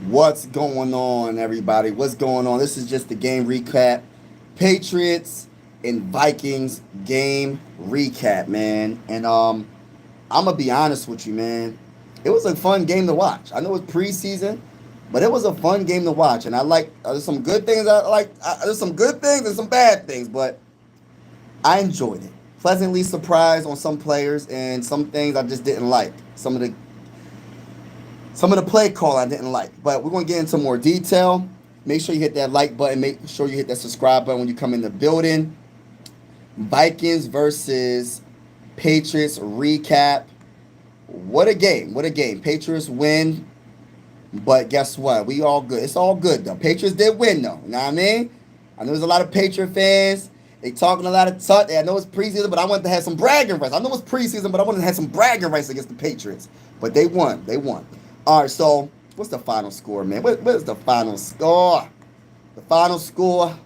What's going on, everybody? What's going on? This is just the game recap. Patriots and Vikings game recap, man. And I'm gonna be honest with you, man. It was a fun game to watch. I know it's preseason, but it was a fun game to watch. And I like there's some good things I like. There's some good things and some bad things, but I enjoyed it. Pleasantly surprised on some players and some things I just didn't like. Some of the play call I didn't like, but we're going to get into more detail. Make sure you hit that like button. Make sure you hit that subscribe button when you come in the building. Vikings versus Patriots recap. What a game. What a game. Patriots win, but guess what? We all good. It's all good, though. Patriots did win, though. You know what I mean? I know there's a lot of Patriot fans. They talking a lot of talk. I know it's preseason, but I wanted to have some bragging rights. I know it's preseason, but I wanted to have some bragging rights against the Patriots. But they won. They won. All right, so what's the final score, man? What is the final score? The final score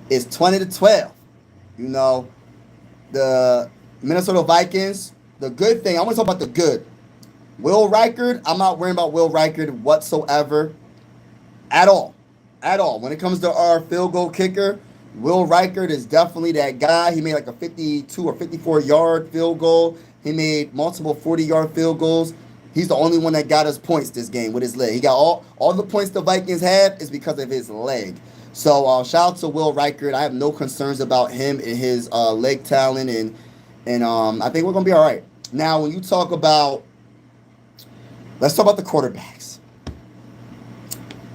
is 20-12. You know, the Minnesota Vikings, the good thing, I want to talk about the good. Will Reichard, I'm not worrying about Will Reichard whatsoever at all. At all. When it comes to our field goal kicker, Will Reichard is definitely that guy. He made like a 52 or 54-yard field goal. He made multiple 40-yard field goals. He's the only one that got us points this game with his leg. He got all the points the Vikings have is because of his leg. So shout out to Will Reichard. I have no concerns about him and his leg talent, and I think we're gonna be all right. Now, when you talk about, let's talk about the quarterbacks.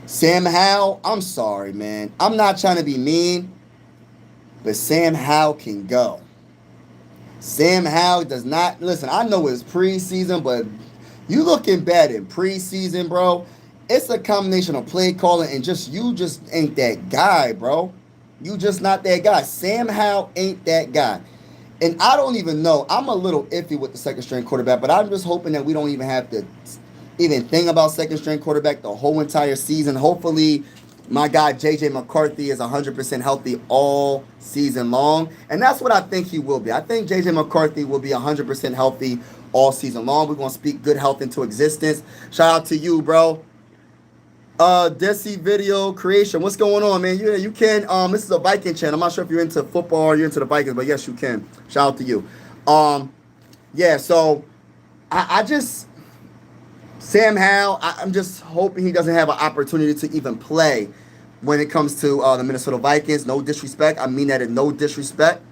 Sam Howell, I'm sorry, man. I'm not trying to be mean, but Sam Howell can go. Sam Howell does not listen. I know it's preseason, but you looking bad in preseason, bro. It's a combination of play calling and you just ain't that guy, bro. You just not that guy. Sam Howell ain't that guy. And I don't even know. I'm a little iffy with the second string quarterback, but I'm just hoping that we don't even have to even think about second string quarterback the whole entire season. Hopefully, my guy JJ McCarthy is 100% healthy all season long. And that's what I think he will be. I think JJ McCarthy will be 100% healthy all season long. We're going to speak good health into existence. Shout out to you, bro. Desi Video Creation. What's going on, man? You can. This is a Viking channel. I'm not sure if you're into football or you're into the Vikings, but yes, you can. Shout out to you. Yeah, so I just Sam Howell, I'm just hoping he doesn't have an opportunity to even play when it comes to the Minnesota Vikings. No disrespect. I mean that in no disrespect.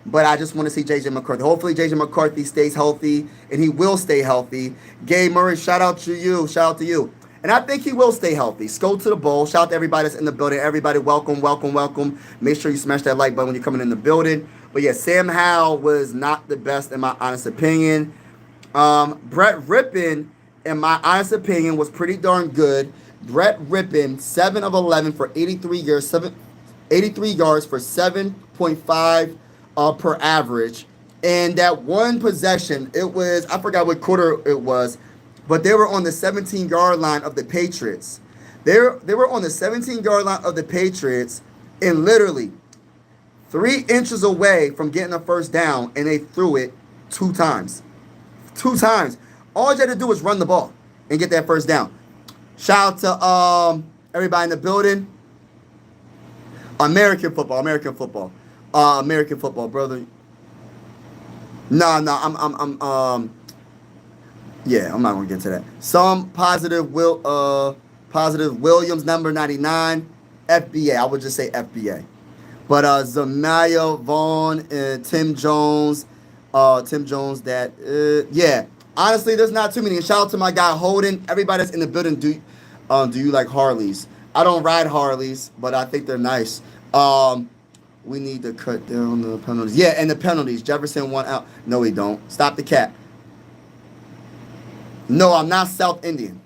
But I just want to see J.J. McCarthy. Hopefully, J.J. McCarthy stays healthy, and he will stay healthy. Gabe Murray, shout out to you. Shout out to you. And I think he will stay healthy. Go to the bowl. Shout out to everybody that's in the building. Everybody, welcome, welcome, welcome. Make sure you smash that like button when you're coming in the building. But yeah, Sam Howell was not the best in my honest opinion. Brett Rippon, in my honest opinion, was pretty darn good. Brett Rippon, 7 of 11 for 83 yards, 83 yards for 7.5 per average. And that one possession, it was, I forgot what quarter it was, but they were on the 17-yard line of the Patriots. They were on the 17-yard line of the Patriots and literally 3 inches away from getting a first down, and they threw it 2 times. 2 times. All you had to do was run the ball and get that first down. Shout out to everybody in the building. American football, brother. No, yeah, I'm not gonna get to that. Some positive Williams number 99, FBA. I would just say FBA. But Zamaya Vaughn and Tim Jones, yeah. Honestly, there's not too many. And shout out to my guy Holden. Everybody that's in the building, do you like Harleys? I don't ride Harleys, but I think they're nice. We need to cut down the penalties. Yeah, and the penalties. Jefferson won out. No, we don't. Stop the cap. No, I'm not South Indian.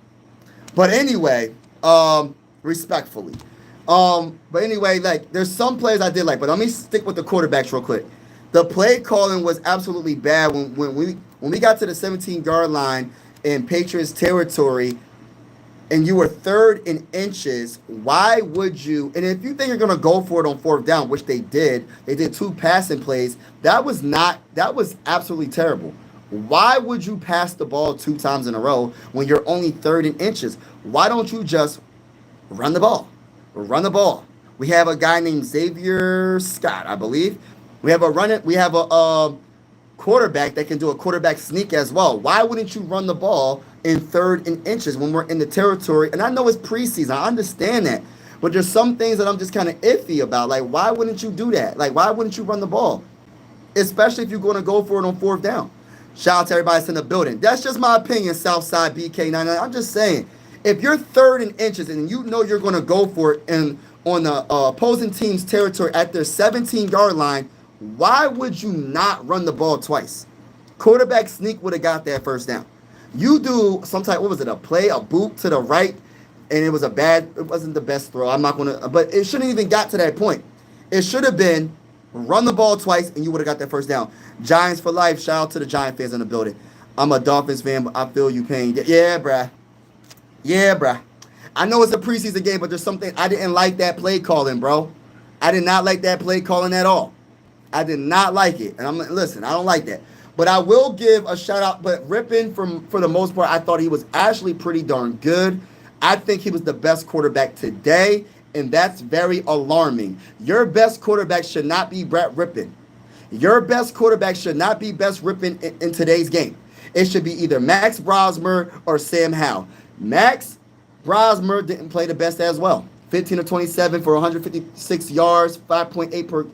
But anyway, respectfully. But anyway, like, there's some players I did like, but let me stick with the quarterbacks real quick. The play calling was absolutely bad when we got to the 17-yard line in Patriots territory and you were 3rd in inches. Why would you? And if you think you're going to go for it on 4th down, which they did 2 passing plays. That was absolutely terrible. Why would you pass the ball 2 times in a row when you're only third in inches? Why don't you just run the ball? Run the ball. We have a guy named Xavier Scott, I believe. We have a quarterback that can do a quarterback sneak as well. Why wouldn't you run the ball in third and inches when we're in the territory? And I know it's preseason. I understand that. But there's some things that I'm just kind of iffy about. Like, why wouldn't you do that? Like, why wouldn't you run the ball? Especially if you're going to go for it on fourth down. Shout out to everybody that's in the building. That's just my opinion, Southside BK99. I'm just saying, if you're third in inches and you know you're going to go for it on the opposing team's territory at their 17-yard line, why would you not run the ball twice? Quarterback sneak would have got that first down. You do some type, what was it, a boot to the right, and it wasn't the best throw. I'm not going to, but it shouldn't even got to that point. It should have been run the ball twice, and you would have got that first down. Giants for life. Shout out to the Giant fans in the building. I'm a Dolphins fan, but I feel you pain. Yeah, bruh. Yeah, bruh. I know it's a preseason game, but there's something I didn't like that play calling, bro. I did not like that play calling at all. I did not like it. And listen, I don't like that. But I will give a shout out. But Rippin, for the most part, I thought he was actually pretty darn good. I think he was the best quarterback today, and that's very alarming. Your best quarterback should not be Brett Rippin. Your best quarterback should not be best Rippin in today's game. It should be either Max Brosmer or Sam Howell. Max Brosmer didn't play the best as well. 15 of 27 for 156 yards, 5.8 per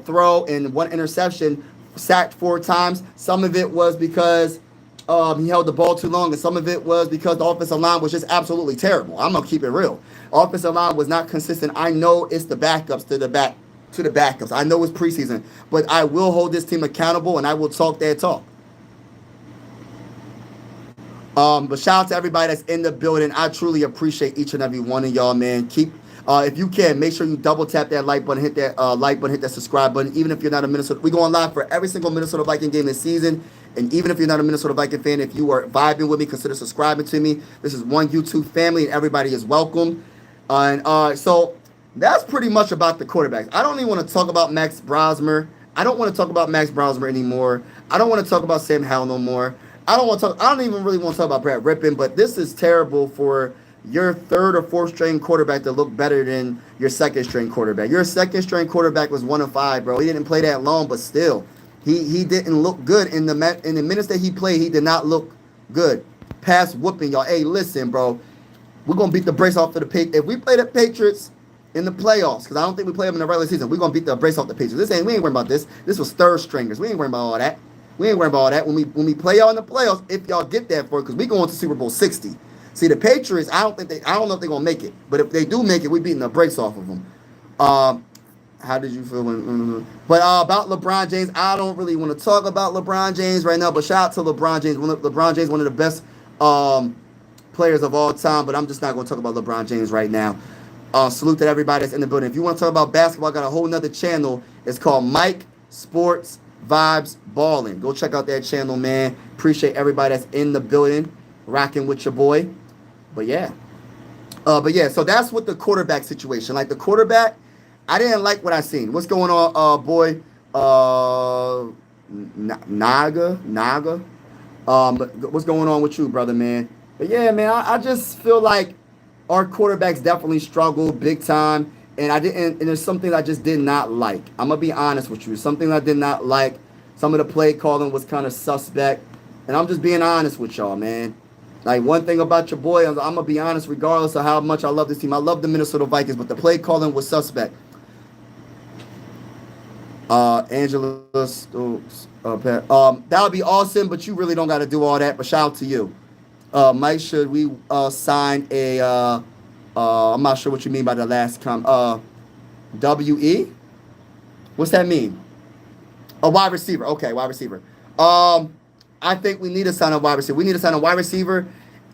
throw, and 1 interception, sacked 4 times. Some of it was because he held the ball too long, and some of it was because the offensive line was just absolutely terrible. I'm going to keep it real. Offensive line was not consistent. I know it's the backups to the backups. I know it's preseason, but I will hold this team accountable, and I will talk that talk. But shout out to everybody that's in the building. I truly appreciate each and every one of y'all, man. If you can, make sure you double tap that like button, hit that like button, hit that subscribe button. Even if you're not a Minnesota, we're going live for every single Minnesota Viking game this season. And even if you're not a Minnesota Viking fan, if you are vibing with me, consider subscribing to me. This is one YouTube family, and everybody is welcome. So that's pretty much about the quarterbacks. I don't even want to talk about Max Brosmer. I don't want to talk about Max Brosmer anymore. I don't want to talk about Sam Howell no more. I don't even really want to talk about Brett Rippin, but this is terrible for your third or fourth string quarterback to look better than your second string quarterback. Your second string quarterback was 1 of 5, bro. He didn't play that long, but still, he didn't look good in the minutes that he played. He did not look good. Pass whooping, y'all. Hey, listen, bro. We're gonna beat the brakes off of the Patriots. If we play the Patriots in the playoffs, because I don't think we play them in the regular season, we're gonna beat the brakes off the Patriots. We ain't worrying about this. This was third stringers. We ain't worrying about all that. We ain't worrying about all that. When we play y'all in the playoffs, if y'all get that for it, because we going to Super Bowl 60. See, the Patriots, I don't know if they're gonna make it. But if they do make it, we beating the brakes off of them. How did you feel when? But about LeBron James, I don't really want to talk about LeBron James right now. But shout out to LeBron James. LeBron James, one of the best players of all time. But I'm just not going to talk about LeBron James right now. Salute to everybody that's in the building. If you want to talk about basketball, I got a whole nother channel. It's called Mike Sports Vibes Ballin'. Go check out that channel, man. Appreciate everybody that's in the building, rocking with your boy. But yeah, so that's what the quarterback situation. Like the quarterback, I didn't like what I seen. What's going on, boy? Naga. What's going on with you, brother, man? But yeah, man, I just feel like our quarterbacks definitely struggled big time. And there's something I just did not like. I'm going to be honest with you. Something I did not like. Some of the play calling was kind of suspect. And I'm just being honest with y'all, man. Like, one thing about your boy, I'm going to be honest, regardless of how much I love this team. I love the Minnesota Vikings, but the play calling was suspect. Angela Stokes. That would be awesome, but you really don't got to do all that. But shout out to you. Mike, should we sign a... I'm not sure what you mean by the last WE? What's that mean? A wide receiver. Okay, wide receiver. I think we need to sign a wide receiver. We need to sign a wide receiver,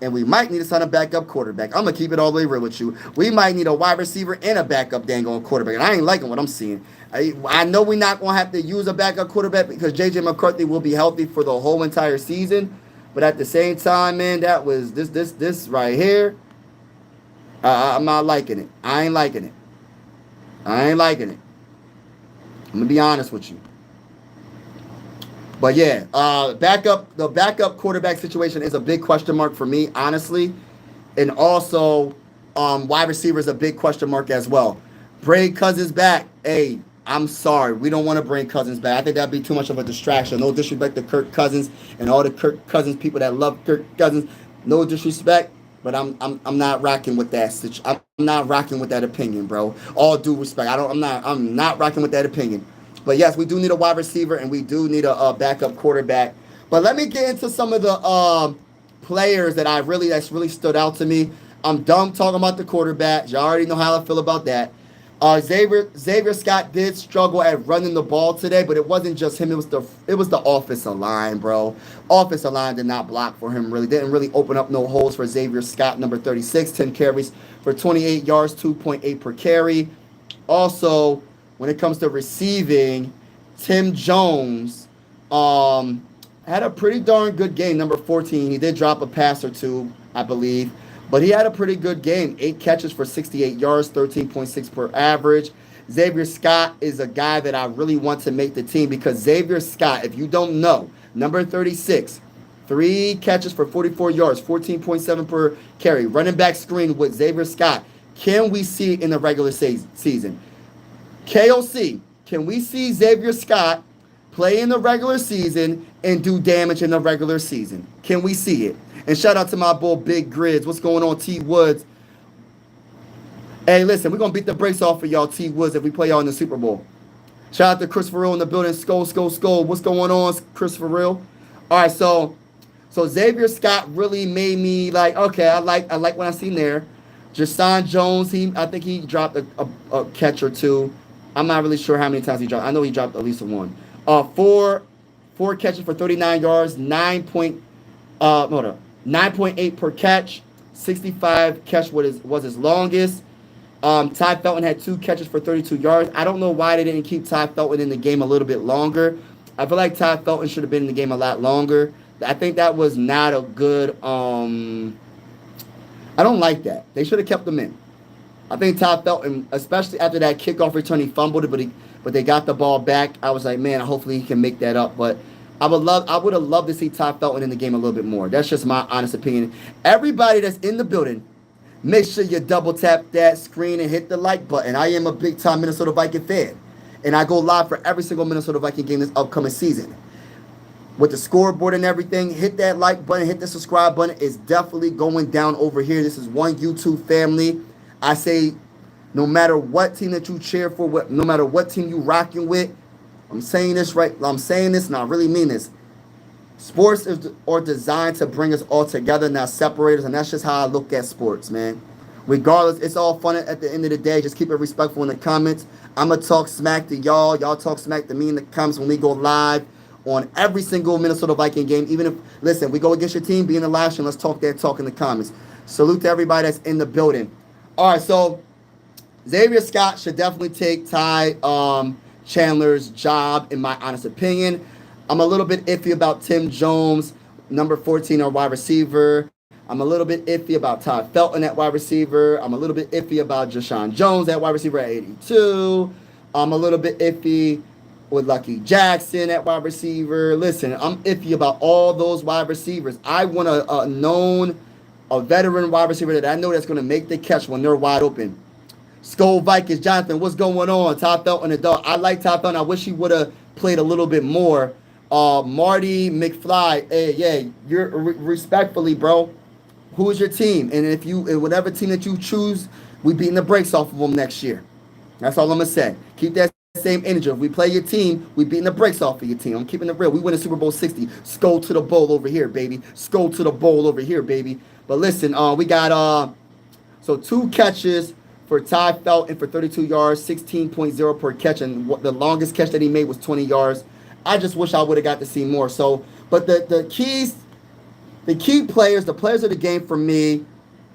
and we might need to sign a backup quarterback. I'm going to keep it all the way real with you. We might need a wide receiver and a backup dang on quarterback, and I ain't liking what I'm seeing. I know we're not going to have to use a backup quarterback because J.J. McCarthy will be healthy for the whole entire season, but at the same time, man, that was this right here. I'm not liking it. I ain't liking it. I'm going to be honest with you. But yeah, the backup quarterback situation is a big question mark for me, honestly. And also, wide receiver is a big question mark as well. Bring Cousins back. Hey, I'm sorry. We don't want to bring Cousins back. I think that'd be too much of a distraction. No disrespect to Kirk Cousins and all the Kirk Cousins people that love Kirk Cousins. No disrespect, but I'm not rocking with that. I'm not rocking with that opinion, bro. All due respect. I'm not rocking with that opinion. But yes, we do need a wide receiver and we do need a backup quarterback. But let me get into some of the players that's really stood out to me. I'm done talking about the quarterbacks. You already know how I feel about that. Xavier Scott did struggle at running the ball today, but it wasn't just him. It was the offensive line, bro. Offensive line did not block for him. Really didn't really open up no holes for Xavier Scott, number 36, 10 carries for 28 yards, 2.8 per carry. Also, when it comes to receiving, Tim Jones had a pretty darn good game, number 14. He did drop a pass or two, I believe. But he had a pretty good game. 8 catches for 68 yards, 13.6 per average. Xavier Scott is a guy that I really want to make the team because Xavier Scott, if you don't know, number 36, 3 catches for 44 yards, 14.7 per carry. Running back screen with Xavier Scott. Can we see it in the regular season? KOC, can we see Xavier Scott play in the regular season and do damage in the regular season? Can we see it? And shout out to my boy Big Grids. What's going on, T Woods? Hey, listen, we're going to beat the brakes off for y'all, T Woods, if we play y'all in the Super Bowl. Shout out to Christopher Real in the building. Skull. What's going on, Christopher Real? All right, so Xavier Scott really made me like, okay, I like what I seen there. Jason Jones, I think he dropped a catch or two. I'm not really sure how many times he dropped. I know he dropped at least one. Four catches for 39 yards, 9.8 per catch, 65 catch was his longest. Ty Felton had 2 catches for 32 yards. I don't know why they didn't keep Ty Felton in the game a little bit longer. I feel like Ty Felton should have been in the game a lot longer. I think that was not a good. I don't like that. They should have kept him in. I think Ty Felton, especially after that kickoff return, he fumbled it, but they got the ball back. I was like, man, hopefully he can make that up. But I would have loved to see Ty Felton in the game a little bit more. That's just my honest opinion. Everybody that's in the building, make sure you double tap that screen and hit the like button. I am a big time Minnesota Viking fan, and I go live for every single Minnesota Viking game this upcoming season. With the scoreboard and everything, hit that like button, hit the subscribe button. It's definitely going down over here. This is one YouTube family. I say, no matter what team that you cheer for, no matter what team you rocking with, I'm saying this right. I'm saying this, and I really mean this. Sports are designed to bring us all together, not separate us, and that's just how I look at sports, man. Regardless, it's all fun at the end of the day. Just keep it respectful in the comments. I'm going to talk smack to y'all. Y'all talk smack to me in the comments when we go live on every single Minnesota Viking game. Even if, listen, we go against your team, be in the live stream. Let's talk that talk in the comments. Salute to everybody that's in the building. All right, so Xavier Scott should definitely take Ty Chandler's job, in my honest opinion. I'm a little bit iffy about Tim Jones, number 14, our wide receiver. I'm a little bit iffy about Ty Felton at wide receiver. I'm a little bit iffy about Jashawn Jones at wide receiver at 82. I'm a little bit iffy with Lucky Jackson at wide receiver. Listen, I'm iffy about all those wide receivers. I want a veteran wide receiver that I know that's going to make the catch when they're wide open. Skull Vikings, Jonathan, what's going on? Ty Felton, the dog. I like Ty Felton. I wish he would have played a little bit more. Marty McFly, hey, yeah, you're respectfully, bro. Who is your team? And whatever team that you choose, we beating the brakes off of them next year. That's all I'm gonna say. Keep that same energy. If we play your team, we beating the brakes off of your team. I'm keeping it real. We win a Super Bowl 60. Skull to the bowl over here, baby. Skull to the bowl over here, baby. But listen, we got 2 catches for Ty Felton for 32 yards, 16.0 per catch, and the longest catch that he made was 20 yards. I just wish I would have got to see more. So, but the key players, the players of the game for me,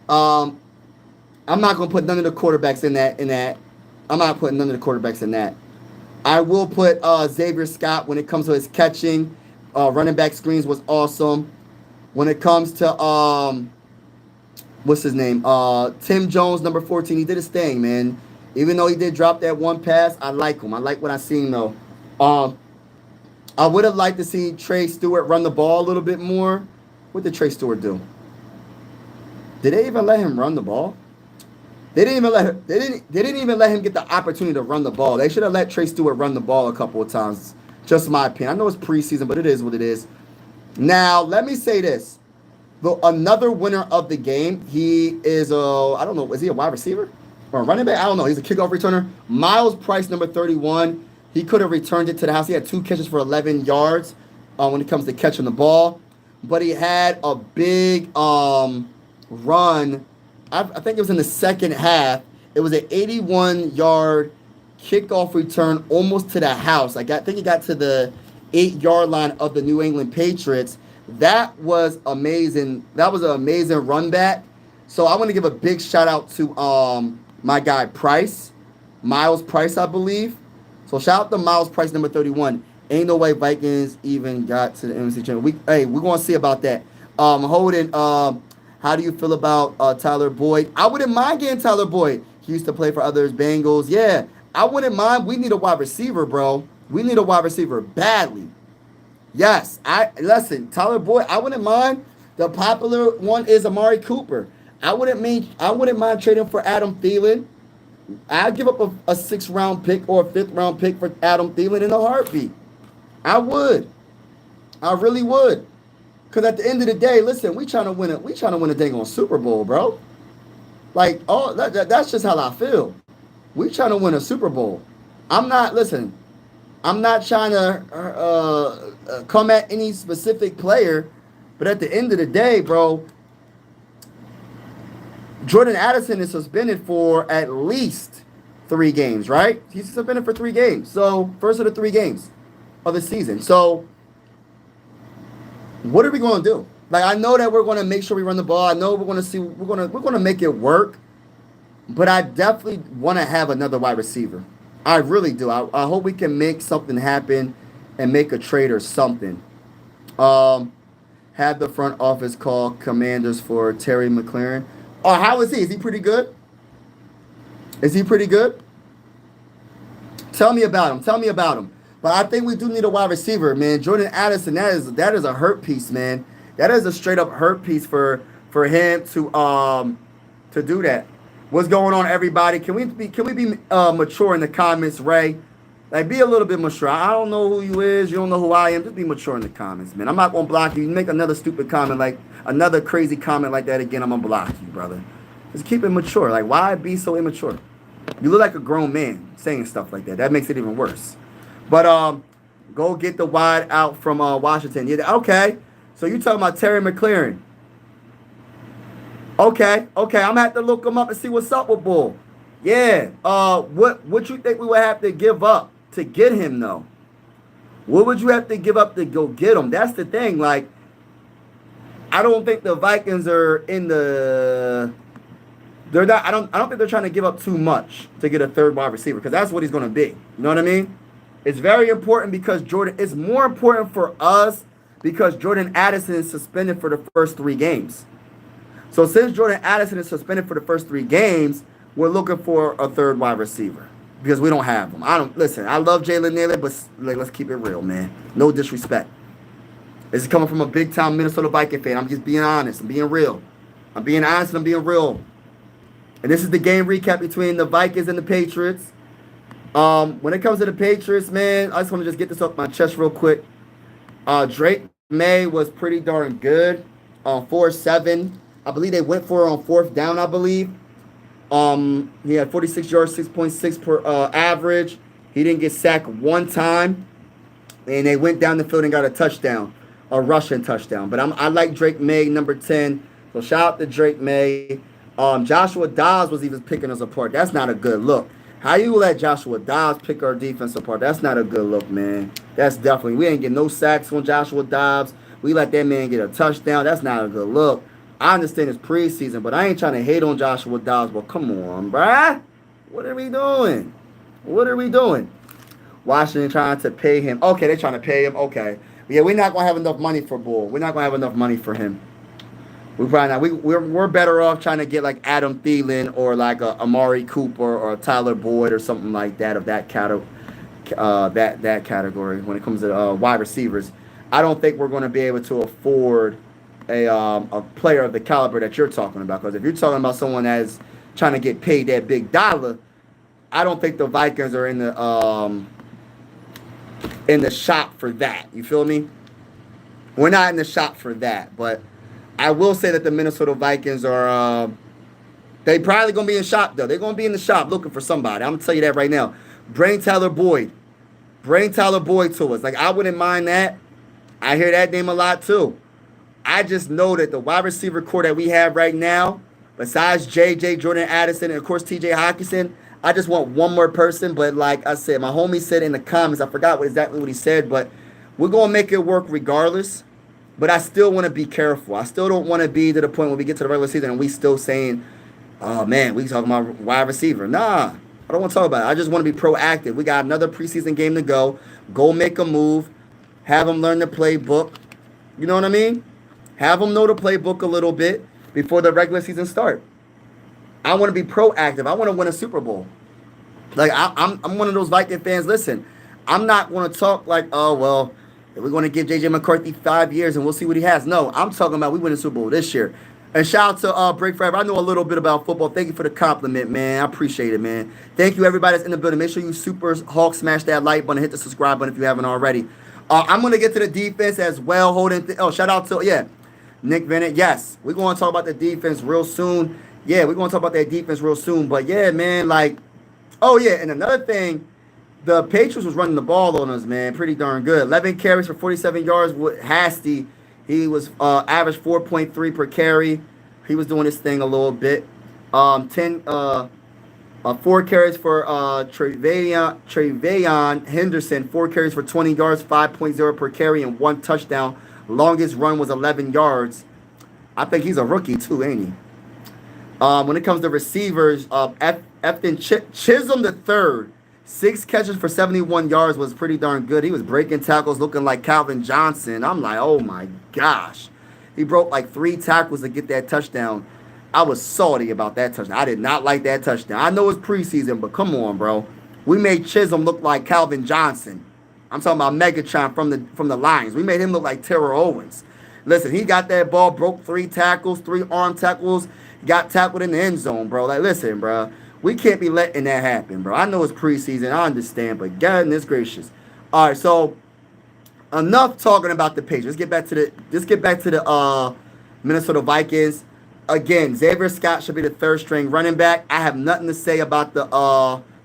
I'm not going to put none of the quarterbacks in that. I'm not putting none of the quarterbacks in that. I will put Xavier Scott when it comes to his catching. Running back screens was awesome. When it comes to, what's his name? Tim Jones, number 14, he did his thing, man. Even though he did drop that one pass, I like him. I like what I seen, though. I would have liked to see Trey Stewart run the ball a little bit more. What did Trey Stewart do? Did they even let him run the ball? They didn't even let him, they didn't even let him get the opportunity to run the ball. They should have let Trey Stewart run the ball a couple of times. Just my opinion. I know it's preseason, but it is what it is. Now, let me say this. Another winner of the game, he is I don't know, is he a wide receiver or a running back? I don't know. He's a kickoff returner. Miles Price, number 31. He could have returned it to the house. He had 2 catches for 11 yards when it comes to catching the ball. But he had a big run. I think it was in the second half. It was an 81-yard kickoff return almost to the house. I think he got to the 8-yard line of the New England Patriots. That was amazing. That was an amazing run back. So I want to give a big shout out to my guy Price, Miles Price, I believe. So shout out to Miles Price, number 31. Ain't no way Vikings even got to the NFC Championship. We're gonna see about that. Holden, how do you feel about Tyler Boyd? I wouldn't mind getting Tyler Boyd. He used to play for others, Bengals. Yeah, I wouldn't mind. We need a wide receiver, bro. We need a wide receiver badly. Yes, listen, Tyler Boyd, I wouldn't mind. The popular one is Amari Cooper. I wouldn't mind trading for Adam Thielen. I'd give up a 6th-round pick or a 5th-round pick for Adam Thielen in a heartbeat. I would. I really would. Because at the end of the day, listen, we trying to win a dang on Super Bowl, bro. Like, that's just how I feel. We trying to win a Super Bowl. I'm not trying to come at any specific player, but at the end of the day, bro, Jordan Addison is suspended for at least 3 games, right? He's suspended for 3 games. So, first of the 3 games of the season. So, what are we going to do? Like, I know that we're going to make sure we run the ball. I know we're going to make it work. But I definitely want to have another wide receiver. I really do. I hope we can make something happen and make a trade or something. Have the front office call Commanders for Terry McLaurin. Oh, how is he? Is he pretty good? Is he pretty good? Tell me about him. But I think we do need a wide receiver, man. Jordan Addison, that is a hurt piece, man. That is a straight up hurt piece for him to do that. What's going on, everybody? Can we be mature in the comments, Ray? Like, be a little bit mature. I don't know who you is. You don't know who I am. Just be mature in the comments, man. I'm not gonna block you. You make another stupid comment, like another crazy comment like that again, I'm gonna block you, brother. Just keep it mature. Like, why be so immature? You look like a grown man saying stuff like that. That makes it even worse. But go get the wide out from Washington. Yeah, okay. So you talking about Terry McLaurin? Okay. I'm gonna have to look him up and see what's up with Bull. Yeah. What you think we would have to give up to get him though? What would you have to give up to go get him? That's the thing. Like, I don't think the Vikings are in the. They're not. I don't think they're trying to give up too much to get a 3rd wide receiver, because that's what he's gonna be. You know what I mean? It's very important because it's more important for us because Jordan Addison is suspended for the first 3 games. So since Jordan Addison is suspended for the first 3 games, we're looking for a 3rd wide receiver because we don't have them. I love Jalen Naylor, but let's keep it real, man. No disrespect. This is coming from a big time Minnesota Viking fan. I'm just being honest. I'm being real. I'm being honest and I'm being real. And this is the game recap between the Vikings and the Patriots. When it comes to the Patriots, man, I just want to just get this off my chest real quick. Drake May was pretty darn good on 4-7. I believe they went for it on 4th down, I believe. He had 46 yards, 6.6 per average. He didn't get sacked 1 time. And they went down the field and got a touchdown, a rushing touchdown. But I like Drake May, number 10. So shout out to Drake May. Joshua Dobbs was even picking us apart. That's not a good look. How you let Joshua Dobbs pick our defense apart? That's not a good look, man. That's definitely. We ain't get no sacks on Joshua Dobbs. We let that man get a touchdown. That's not a good look. I understand it's preseason, but I ain't trying to hate on Joshua Dobbs. But come on, bruh. What are we doing? Washington trying to pay him. Okay, they're trying to pay him. Okay. Yeah, we're not going to have enough money for Bull. We're not going to have enough money for him. We probably not. We're better off trying to get like Adam Thielen or like a Amari Cooper or a Tyler Boyd or something like that of that that category when it comes to wide receivers. I don't think we're going to be able to afford a player of the caliber that you're talking about. Because if you're talking about someone that's trying to get paid that big dollar, I don't think the Vikings are in the shop for that. You feel me? We're not in the shop for that. But I will say that the Minnesota Vikings are. They probably gonna be in shop though. They're gonna be in the shop looking for somebody. I'm gonna tell you that right now. Bring Tyler Boyd. Bring Tyler Boyd to us. Like I wouldn't mind that. I hear that name a lot too. I just know that the wide receiver core that we have right now, besides JJ, Jordan Addison, and of course TJ Hawkinson, I just want one more person. But like I said, my homie said in the comments, I forgot exactly what he said, but we're gonna make it work regardless. But I still want to be careful. I still don't want to be to the point when we get to the regular season and we still saying, oh man, we talking about wide receiver. Nah, I don't want to talk about it. I just want to be proactive. We got another preseason game to go. Go make a move. Have them learn the playbook. You know what I mean? Have them know the playbook a little bit before the regular season start. I want to be proactive. I want to win a Super Bowl. Like I'm one of those Viking fans. Listen, I'm not going to talk like, oh well, we're going to give JJ McCarthy 5 years and we'll see what he has. No, I'm talking about we win the Super Bowl this year. And shout out to Break Forever. I know a little bit about football. Thank you for the compliment, man. I appreciate it, man. Thank you, everybody that's in the building. Make sure you super Hawk smash that like button, hit the subscribe button if you haven't already. I'm going to get to the defense as well. Shout out to, Nick Bennett. Yes, we're going to talk about the defense real soon. Yeah, we're going to talk about that defense real soon. But, yeah, man, and another thing, the Patriots was running the ball on us, man, pretty darn good. 11 carries for 47 yards with Hasty. He was average 4.3 per carry. He was doing his thing a little bit. 4 carries for Trevayon Henderson. 4 carries for 20 yards, 5.0 per carry, and 1 touchdown. Longest run was 11 yards. I think he's a rookie too, ain't he? When it comes to receivers, Efton Chisholm III, 6 catches for 71 yards was pretty darn good. He was breaking tackles looking like Calvin Johnson. I'm like, oh my gosh. He broke like 3 tackles to get that touchdown. I was salty about that touchdown. I did not like that touchdown. I know it's preseason, but come on, bro. We made Chisholm look like Calvin Johnson. I'm talking about Megatron from the Lions. We made him look like Terrell Owens. Listen, he got that ball, broke 3 tackles, 3 arm tackles, got tackled in the end zone, bro. Like, listen, bro. We can't be letting that happen, bro. I know it's preseason. I understand, but goodness gracious. All right, so enough talking about the Patriots. Let's get back to the Minnesota Vikings. Again, Xavier Scott should be the 3rd string running back. I have nothing to say about the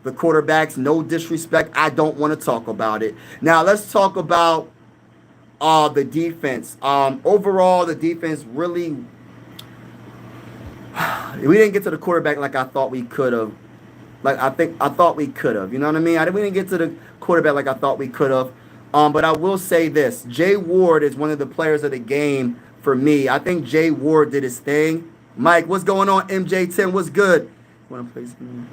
quarterbacks. No disrespect. I don't want to talk about it. Now let's talk about the defense. Overall, the defense really. We didn't get to the quarterback like I thought we could have. I thought we could have. You know what I mean? We didn't get to the quarterback like I thought we could have. But I will say this. Jay Ward is one of the players of the game for me. I think Jay Ward did his thing. Mike, what's going on? MJ10, what's good? Want to play some?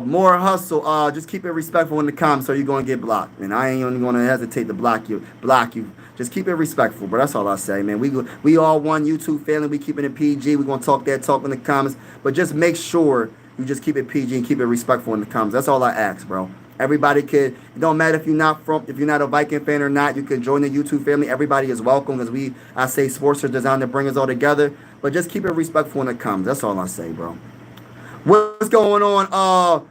More hustle. Just keep it respectful in the comments, or you're gonna get blocked. And I ain't even gonna hesitate to block you. Just keep it respectful, bro. That's all I say, man. We all one YouTube family. We keeping it PG. We gonna talk in the comments, but just make sure you just keep it PG and keep it respectful in the comments. That's all I ask, bro. Everybody it don't matter if you're not a Viking fan or not. You can join the YouTube family. Everybody is welcome, because I say sports are designed to bring us all together. But just keep it respectful in the comments. That's all I say, bro. What's going on,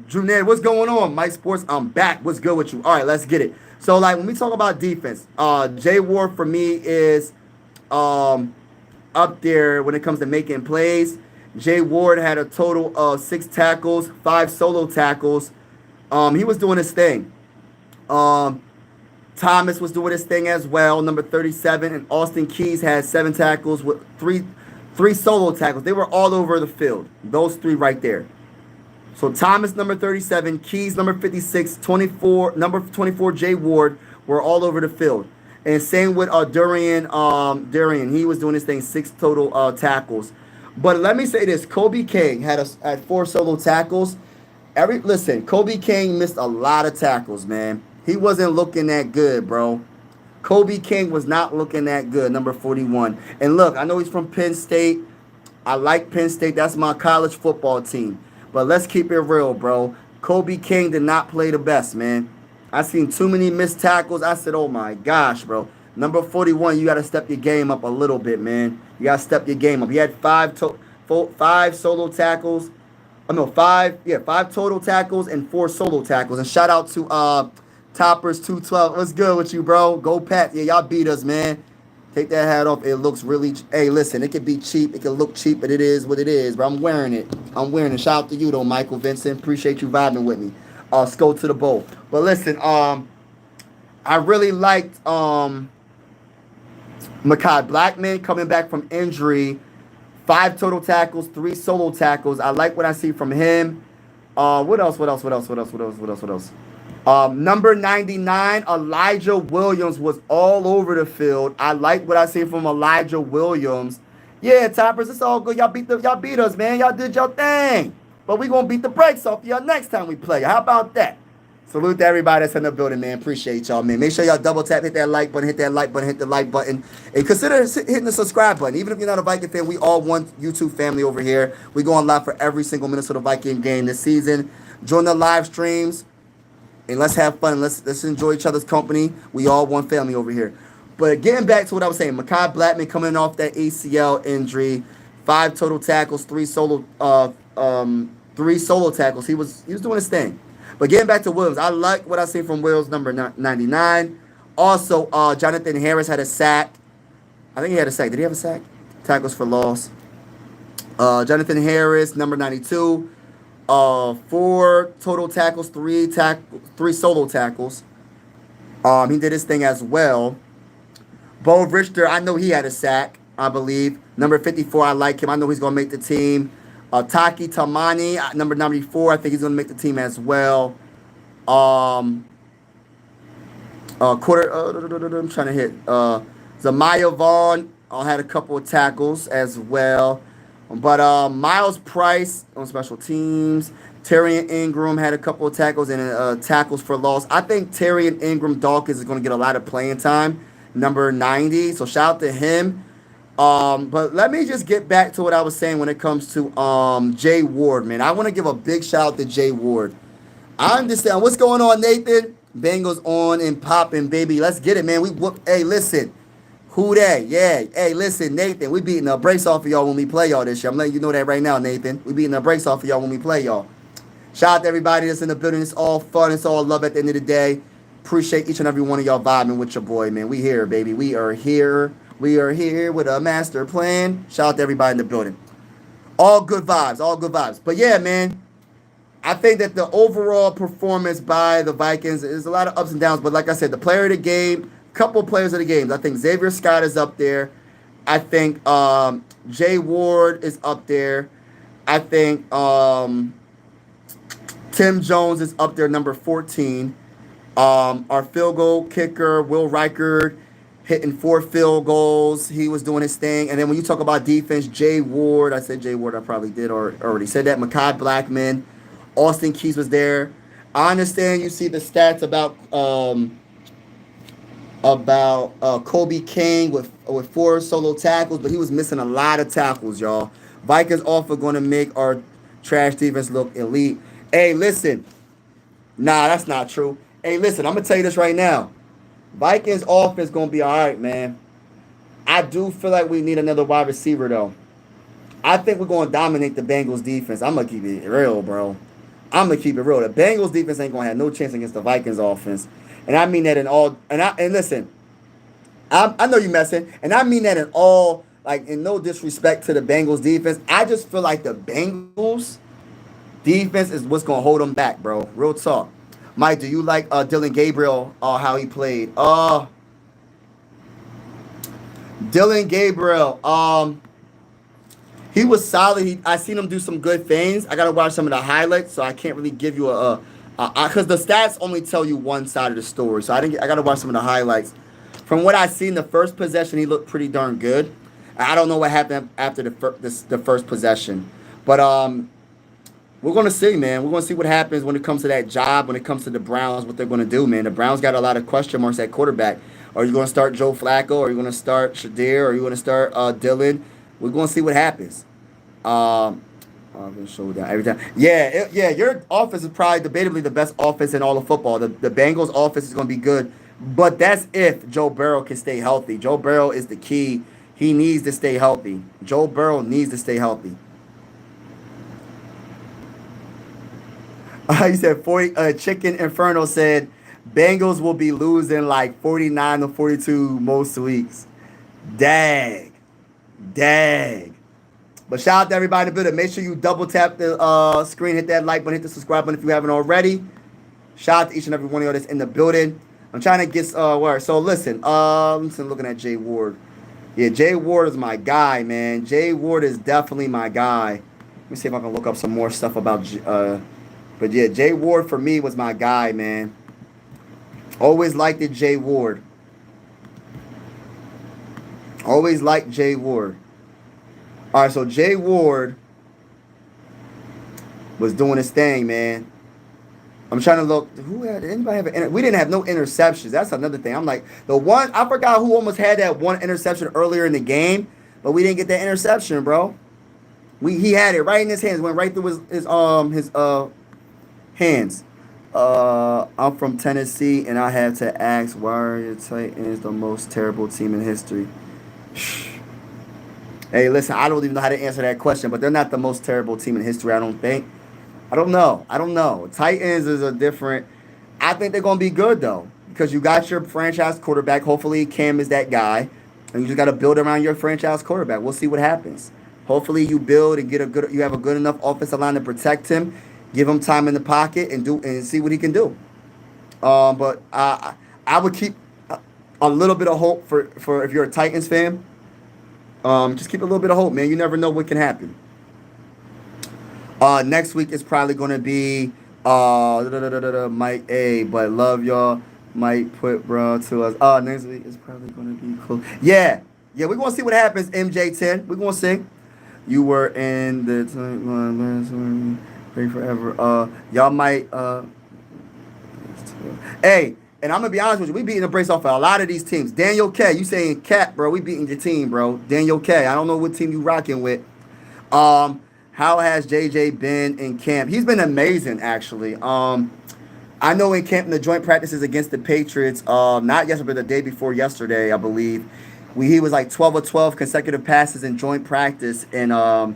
Juned? What's going on, Mike Sports? I'm back. What's good with you? All right, let's get it. So, when we talk about defense, Jay Ward for me is up there when it comes to making plays. Jay Ward had a total of 6 tackles, 5 solo tackles. He was doing his thing. Thomas was doing his thing as well, number 37, and Austin Keys had 7 tackles with 3 solo tackles. They were all over the field. Those 3 right there. So Thomas, number 37, Keys, number 56, number 24, Jay Ward, were all over the field. And same with Durian. He was doing his thing, 6 total tackles. But let me say this: Kobe King had 4 solo tackles. Kobe King missed a lot of tackles, man. He wasn't looking that good, bro. Kobe King was not looking that good, number 41. And look, I know he's from Penn State. I like Penn State. That's my college football team. But let's keep it real, bro. Kobe King did not play the best, man. I seen too many missed tackles. I said, oh my gosh, bro. Number 41, you got to step your game up a little bit, man. You got to step your game up. He had five solo tackles. Oh, no, five total tackles and 4 solo tackles. And shout out to Toppers 212. What's good with you, bro? Go Pat. Yeah, y'all beat us, man. Take that hat off. It looks really. Hey, listen, it could be cheap. It could look cheap, but it is what it is. But I'm wearing it. I'm wearing it. Shout out to you though, Michael Vincent. Appreciate you vibing with me. Let's go to the bowl. But listen, I really liked Mekhi Blackman coming back from injury. 5 total tackles, 3 solo tackles. I like what I see from him. What else? Number 99, Elijah Williams was all over the field. I like what I see from Elijah Williams. Yeah, Toppers, it's all good. Y'all beat us, man. Y'all did your thing. But we gonna beat the brakes off y'all next time we play. How about that? Salute to everybody that's in the building, man. Appreciate y'all, man. Make sure y'all double tap, hit that like button, hit the like button, and consider hitting the subscribe button. Even if you're not a Viking fan, we all one YouTube family over here. We go on live for every single Minnesota Viking game this season. Join the live streams, and let's have fun. Let's enjoy each other's company. We all one family over here. But getting back to what I was saying, Mekhi Blackman coming off that ACL injury, 5 total tackles, 3 solo tackles. He was doing his thing. But getting back to Williams, I like what I see from Williams, number 99. Also, Jonathan Harris had a sack. I think he had a sack. Did he have a sack? Tackles for loss. Jonathan Harris, number 92. 4 total tackles, 3 solo tackles. He did his thing as well. Bo Richter, I know he had a sack, I believe. Number 54, I like him. I know he's going to make the team. Taki Tamani, number 94, I think he's going to make the team as well. I'm trying to hit. Zamaya Vaughn had a couple of tackles as well. But Miles Price on special teams. Terry Ingram had a couple of tackles and tackles for loss. I think Terry Ingram Dawkins is going to get a lot of playing time. Number 90. So shout out to him. But let me just get back to what I was saying when it comes to Jay Ward, man. I want to give a big shout out to Jay Ward. I understand. What's going on, Nathan? Bengals on and popping, baby. Let's get it, man. Hey, listen. Who that? Yeah. Hey, listen, Nathan. We beating the brakes off of y'all when we play y'all this year. I'm letting you know that right now, Nathan. We beating the brakes off of y'all when we play y'all. Shout out to everybody that's in the building. It's all fun. It's all love at the end of the day. Appreciate each and every one of y'all vibing with your boy, man. We here, baby. We are here. We are here with a master plan. Shout out to everybody in the building. All good vibes. All good vibes. But yeah, man. I think that the overall performance by the Vikings is a lot of ups and downs. But like I said, the player of the game, couple players of the game. I think Xavier Scott is up there. I think Jay Ward is up there. I think Tim Jones is up there, number 14. Our field goal kicker, Will Reichard, hitting 4 field goals. He was doing his thing. And then when you talk about defense, Jay Ward, I said Jay Ward, I probably did or already said that. Mekhi Blackman, Austin Keys was there. I understand you see the stats about Kobe King with 4 solo tackles, but he was missing a lot of tackles, y'all. Vikings also going to make our trash defense look elite. Hey, listen. Nah, that's not true. Hey, listen, I'm going to tell you this right now. Vikings offense going to be all right, man. I do feel like we need another wide receiver, though. I think we're going to dominate the Bengals defense. I'm going to keep it real, bro. I'm going to keep it real. The Bengals defense ain't going to have no chance against the Vikings offense. And I mean that in all. And listen, I know you messing. And I mean that in all, like, in no disrespect to the Bengals defense. I just feel like the Bengals defense is what's going to hold them back, bro. Real talk. Mike, do you like Dylan Gabriel, how he played? Dylan Gabriel, he was solid. I seen him do some good things. I got to watch some of the highlights, so I can't really give you because the stats only tell you one side of the story. So I got to watch some of the highlights. From what I seen, the first possession, he looked pretty darn good. I don't know what happened after the first possession. But we're going to see, man. We're going to see what happens when it comes to that job, when it comes to the Browns, what they're going to do, man. The Browns got a lot of question marks at quarterback. Are you going to start Joe Flacco? Are you going to start Shadir? Are you going to start Dylan? We're going to see what happens. I've been showdown every time. Yeah, yeah. Your offense is probably debatably the best offense in all of football. The Bengals' offense is going to be good, but that's if Joe Burrow can stay healthy. Joe Burrow is the key. He needs to stay healthy. Joe Burrow needs to stay healthy. He said 40. Chicken Inferno said Bengals will be losing like 49-42 most weeks. Dang, dang. But shout out to everybody in the building. Make sure you double tap the screen, hit that like button, hit the subscribe button if you haven't already. Shout out to each and every one of y'all that's in the building. I'm trying to get word. So listen, looking at Jay Ward. Yeah, Jay Ward is my guy, man. Jay Ward is definitely my guy. Let me see if I can look up some more stuff about. But yeah, Jay Ward for me was my guy, man. Always liked it, Jay Ward. Always liked Jay Ward. All right, so Jay Ward was doing his thing, man. I'm trying to look. Who had anybody have we didn't have no interceptions. That's another thing. I'm like the one. I forgot who almost had that one interception earlier in the game, but we didn't get that interception, bro. He had it right in his hands. Went right through his hands. I'm from Tennessee, and I have to ask, why are your Titans the most terrible team in history? Hey, listen, I don't even know how to answer that question, but they're not the most terrible team in history, I don't think. I don't know. Titans is a different. I think they're going to be good, though, because you got your franchise quarterback. Hopefully, Cam is that guy, and you just got to build around your franchise quarterback. We'll see what happens. Hopefully, you build and you have a good enough offensive line to protect him, give him time in the pocket, and see what he can do. But I would keep a little bit of hope for if you're a Titans fan. Just keep a little bit of hope, man. You never know what can happen. Next week is probably going to be Mike A, but love y'all. Might put bro to us. Next week is probably going to be cool. Yeah, we're going to see what happens, MJ10. We're going to see. You were in the time pray forever. Y'all might hey, and I'm gonna be honest with you, we beating the brakes off of a lot of these teams. Daniel K, you saying Cat, bro? We beating your team, bro. Daniel K, I don't know what team you rocking with. How has JJ been in camp? He's been amazing, actually. I know in camp in the joint practices against the Patriots, not yesterday, but the day before yesterday, I believe, he was like 12 of 12 consecutive passes in joint practice, and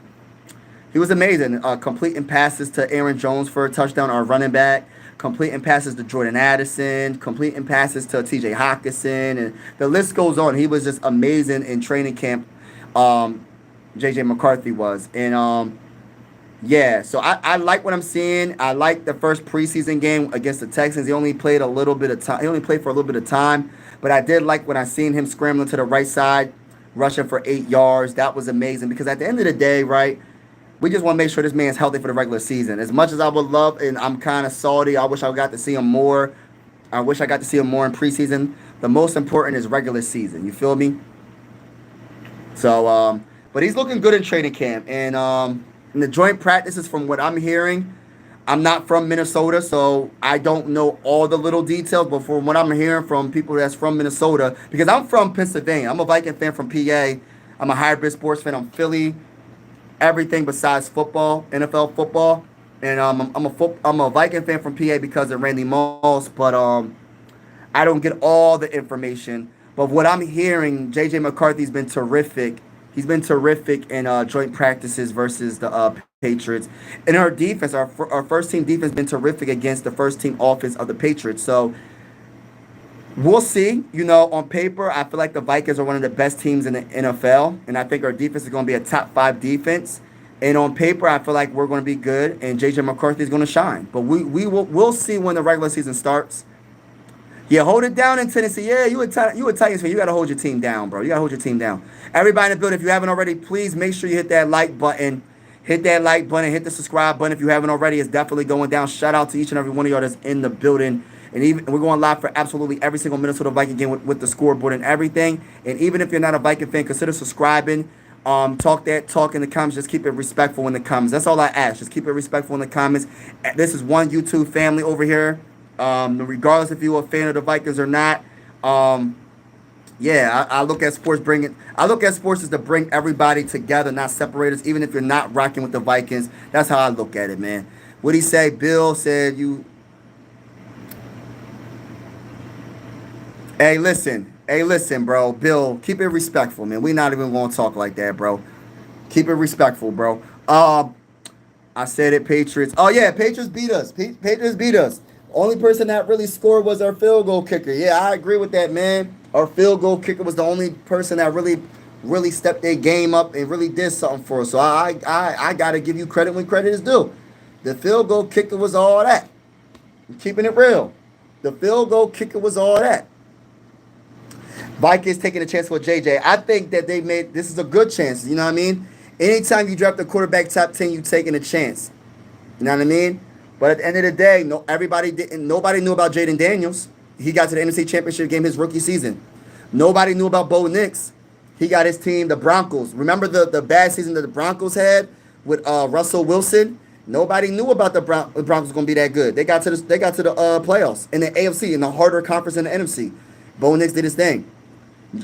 he was amazing. Completing passes to Aaron Jones for a touchdown, our running back. Completing passes to Jordan Addison, completing passes to TJ Hawkinson, and the list goes on. He was just amazing in training camp. JJ McCarthy was. And yeah, so I like what I'm seeing. I like the first preseason game against the Texans. He only played a little bit of time. He only played for a little bit of time, but I did like when I seen him scrambling to the right side, rushing for 8 yards. That was amazing because at the end of the day, right, we just want to make sure this man's healthy for the regular season. As much as I would love, and I'm kind of salty, I wish I got to see him more. I wish I got to see him more in preseason. The most important is regular season. You feel me? So, but he's looking good in training camp. And in the joint practices, from what I'm hearing, I'm not from Minnesota, so I don't know all the little details. But from what I'm hearing from people that's from Minnesota, because I'm from Pennsylvania. I'm a Viking fan from PA. I'm a hybrid sports fan. I'm Philly. Everything besides football, NFL football, and I'm a Viking fan from PA because of Randy Moss, but I don't get all the information. But what I'm hearing, JJ McCarthy's been terrific. He's been terrific in joint practices versus the Patriots. And our defense, our first team defense, been terrific against the first team offense of the Patriots. So we'll see. You know, on paper, I feel like the Vikings are one of the best teams in the NFL, and I think our defense is going to be a top 5 defense. And on paper, I feel like we're going to be good, and JJ McCarthy is going to shine. But we'll see when the regular season starts. Yeah, hold it down in Tennessee. Yeah, you a Titans fan. You got to hold your team down, bro. You got to hold your team down. Everybody in the building, if you haven't already, please make sure you hit that like button. Hit that like button. Hit the subscribe button if you haven't already. It's definitely going down. Shout out to each and every one of y'all that's in the building. And even we're going live for absolutely every single Minnesota Viking game with the scoreboard and everything. And even if you're not a Viking fan, consider subscribing. Talk in the comments. Just keep it respectful in the comments. That's all I ask. Just keep it respectful in the comments. This is one YouTube family over here. Regardless if you're a fan of the Vikings or not. Yeah, I look at sports bringing. I look at sports as to bring everybody together, not separate us. Even if you're not rocking with the Vikings, that's how I look at it, man. What he say? Bill said you. Hey, listen, bro. Bill, keep it respectful, man. We not even gonna talk like that, bro. Keep it respectful, bro. I said it, Patriots. Oh yeah, Patriots beat us. Patriots beat us. Only person that really scored was our field goal kicker. Yeah, I agree with that, man. Our field goal kicker was the only person that really stepped their game up and really did something for us. So I gotta give you credit when credit is due. The field goal kicker was all that. I'm keeping it real. The field goal kicker was all that. Vikings taking a chance for JJ. I think that they made this is a good chance. You know what I mean? Anytime you draft a quarterback top 10, you taking a chance. You know what I mean? But at the end of the day, nobody knew about Jaden Daniels. He got to the NFC Championship game his rookie season. Nobody knew about Bo Nix. He got his team, the Broncos. Remember the bad season that the Broncos had with Russell Wilson? Nobody knew about the Broncos going to be that good. They got to the playoffs in the AFC, in the harder conference in the NFC. Bo Nix did his thing.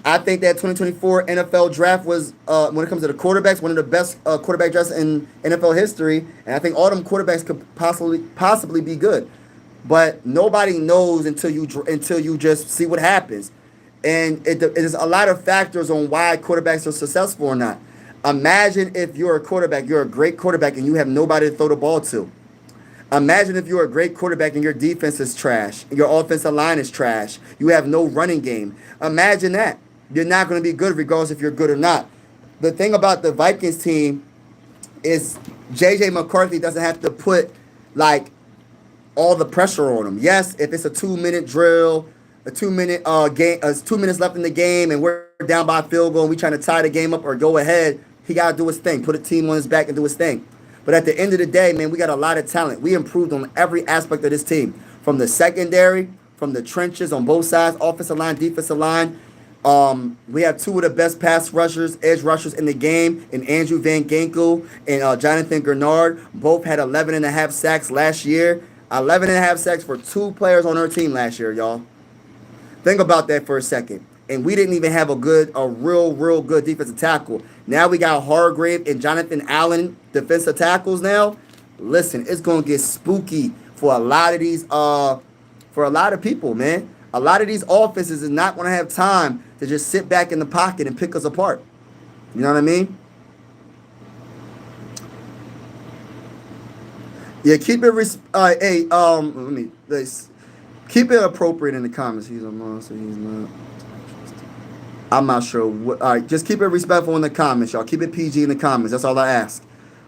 I think that 2024 NFL draft was, when it comes to the quarterbacks, one of the best quarterback drafts in NFL history. And I think all them quarterbacks could possibly be good. But nobody knows until you just see what happens. And it is a lot of factors on why quarterbacks are successful or not. Imagine if you're a quarterback, you're a great quarterback, and you have nobody to throw the ball to. Imagine if you're a great quarterback and your defense is trash, your offensive line is trash, you have no running game. Imagine that. You're not going to be good regardless if you're good or not. The thing about the Vikings team is J.J. McCarthy doesn't have to put like all the pressure on him. Yes, if it's a 2-minute drill, a 2-minute game, 2 minutes left in the game, and we're down by a field goal and we trying to tie the game up or go ahead, he got to do his thing, put a team on his back and do his thing. But at the end of the day, man, we got a lot of talent. We improved on every aspect of this team. From the secondary, from the trenches on both sides, offensive line, defensive line. We have two of the best pass rushers, edge rushers in the game, in Andrew Van Ginkel and Jonathan Grenard. Both had 11.5 sacks last year. 11.5 sacks for two players on our team last year, y'all. Think about that for a second. And we didn't even have a real good defensive tackle. Now we got Hargrave and Jonathan Allen defensive tackles now. Listen, it's gonna get spooky for a lot of these for a lot of people, man. A lot of these offenses is not gonna have time to just sit back in the pocket and pick us apart. You know what I mean? Yeah, keep it keep it appropriate in the comments. He's a monster, he's not. I'm not sure. All right, just keep it respectful in the comments, y'all. Keep it PG in the comments. That's all I ask.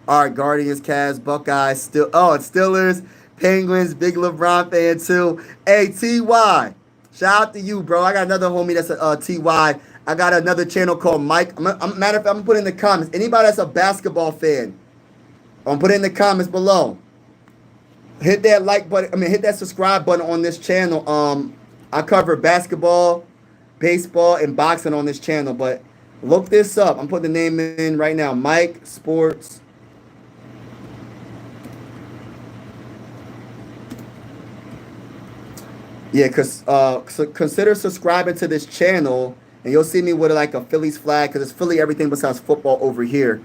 All right, Guardians, Cavs, Buckeyes, it's Steelers, Penguins, big LeBron fan too. Hey, TY, shout out to you, bro. I got another homie that's a TY. I got another channel called Mike. Matter of fact, I'm gonna put it in the comments. Anybody that's a basketball fan, I'm gonna put it in the comments below. Hit that like button. Hit that subscribe button on this channel. I cover basketball, baseball, and boxing on this channel, but look this up. I'm putting the name in right now. Mike Sports. Yeah, so consider subscribing to this channel, and you'll see me with like a Phillies flag, because it's Philly everything besides football over here.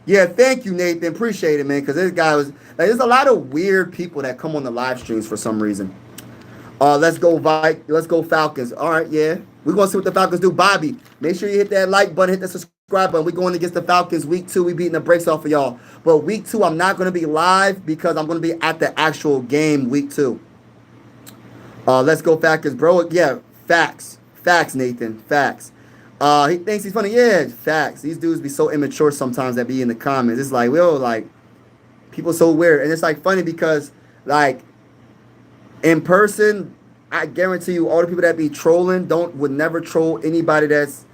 Yeah, thank you, Nathan. Appreciate it, man, because this guy was like, there's a lot of weird people that come on the live streams for some reason. Let's go Falcons. All right, yeah. We're going to see what the Falcons do. Bobby, make sure you hit that like button, hit that subscribe button. We're going against the Falcons week 2. We beating the brakes off of y'all. But week 2, I'm not going to be live because I'm going to be at the actual game week 2. Let's go Falcons, bro. Yeah, facts. Facts, Nathan. Facts. He thinks he's funny. Yeah, facts. These dudes be so immature sometimes that be in the comments. It's like, people so weird. And it's like funny because, like, in person, I guarantee you all the people that be trolling would never troll anybody that's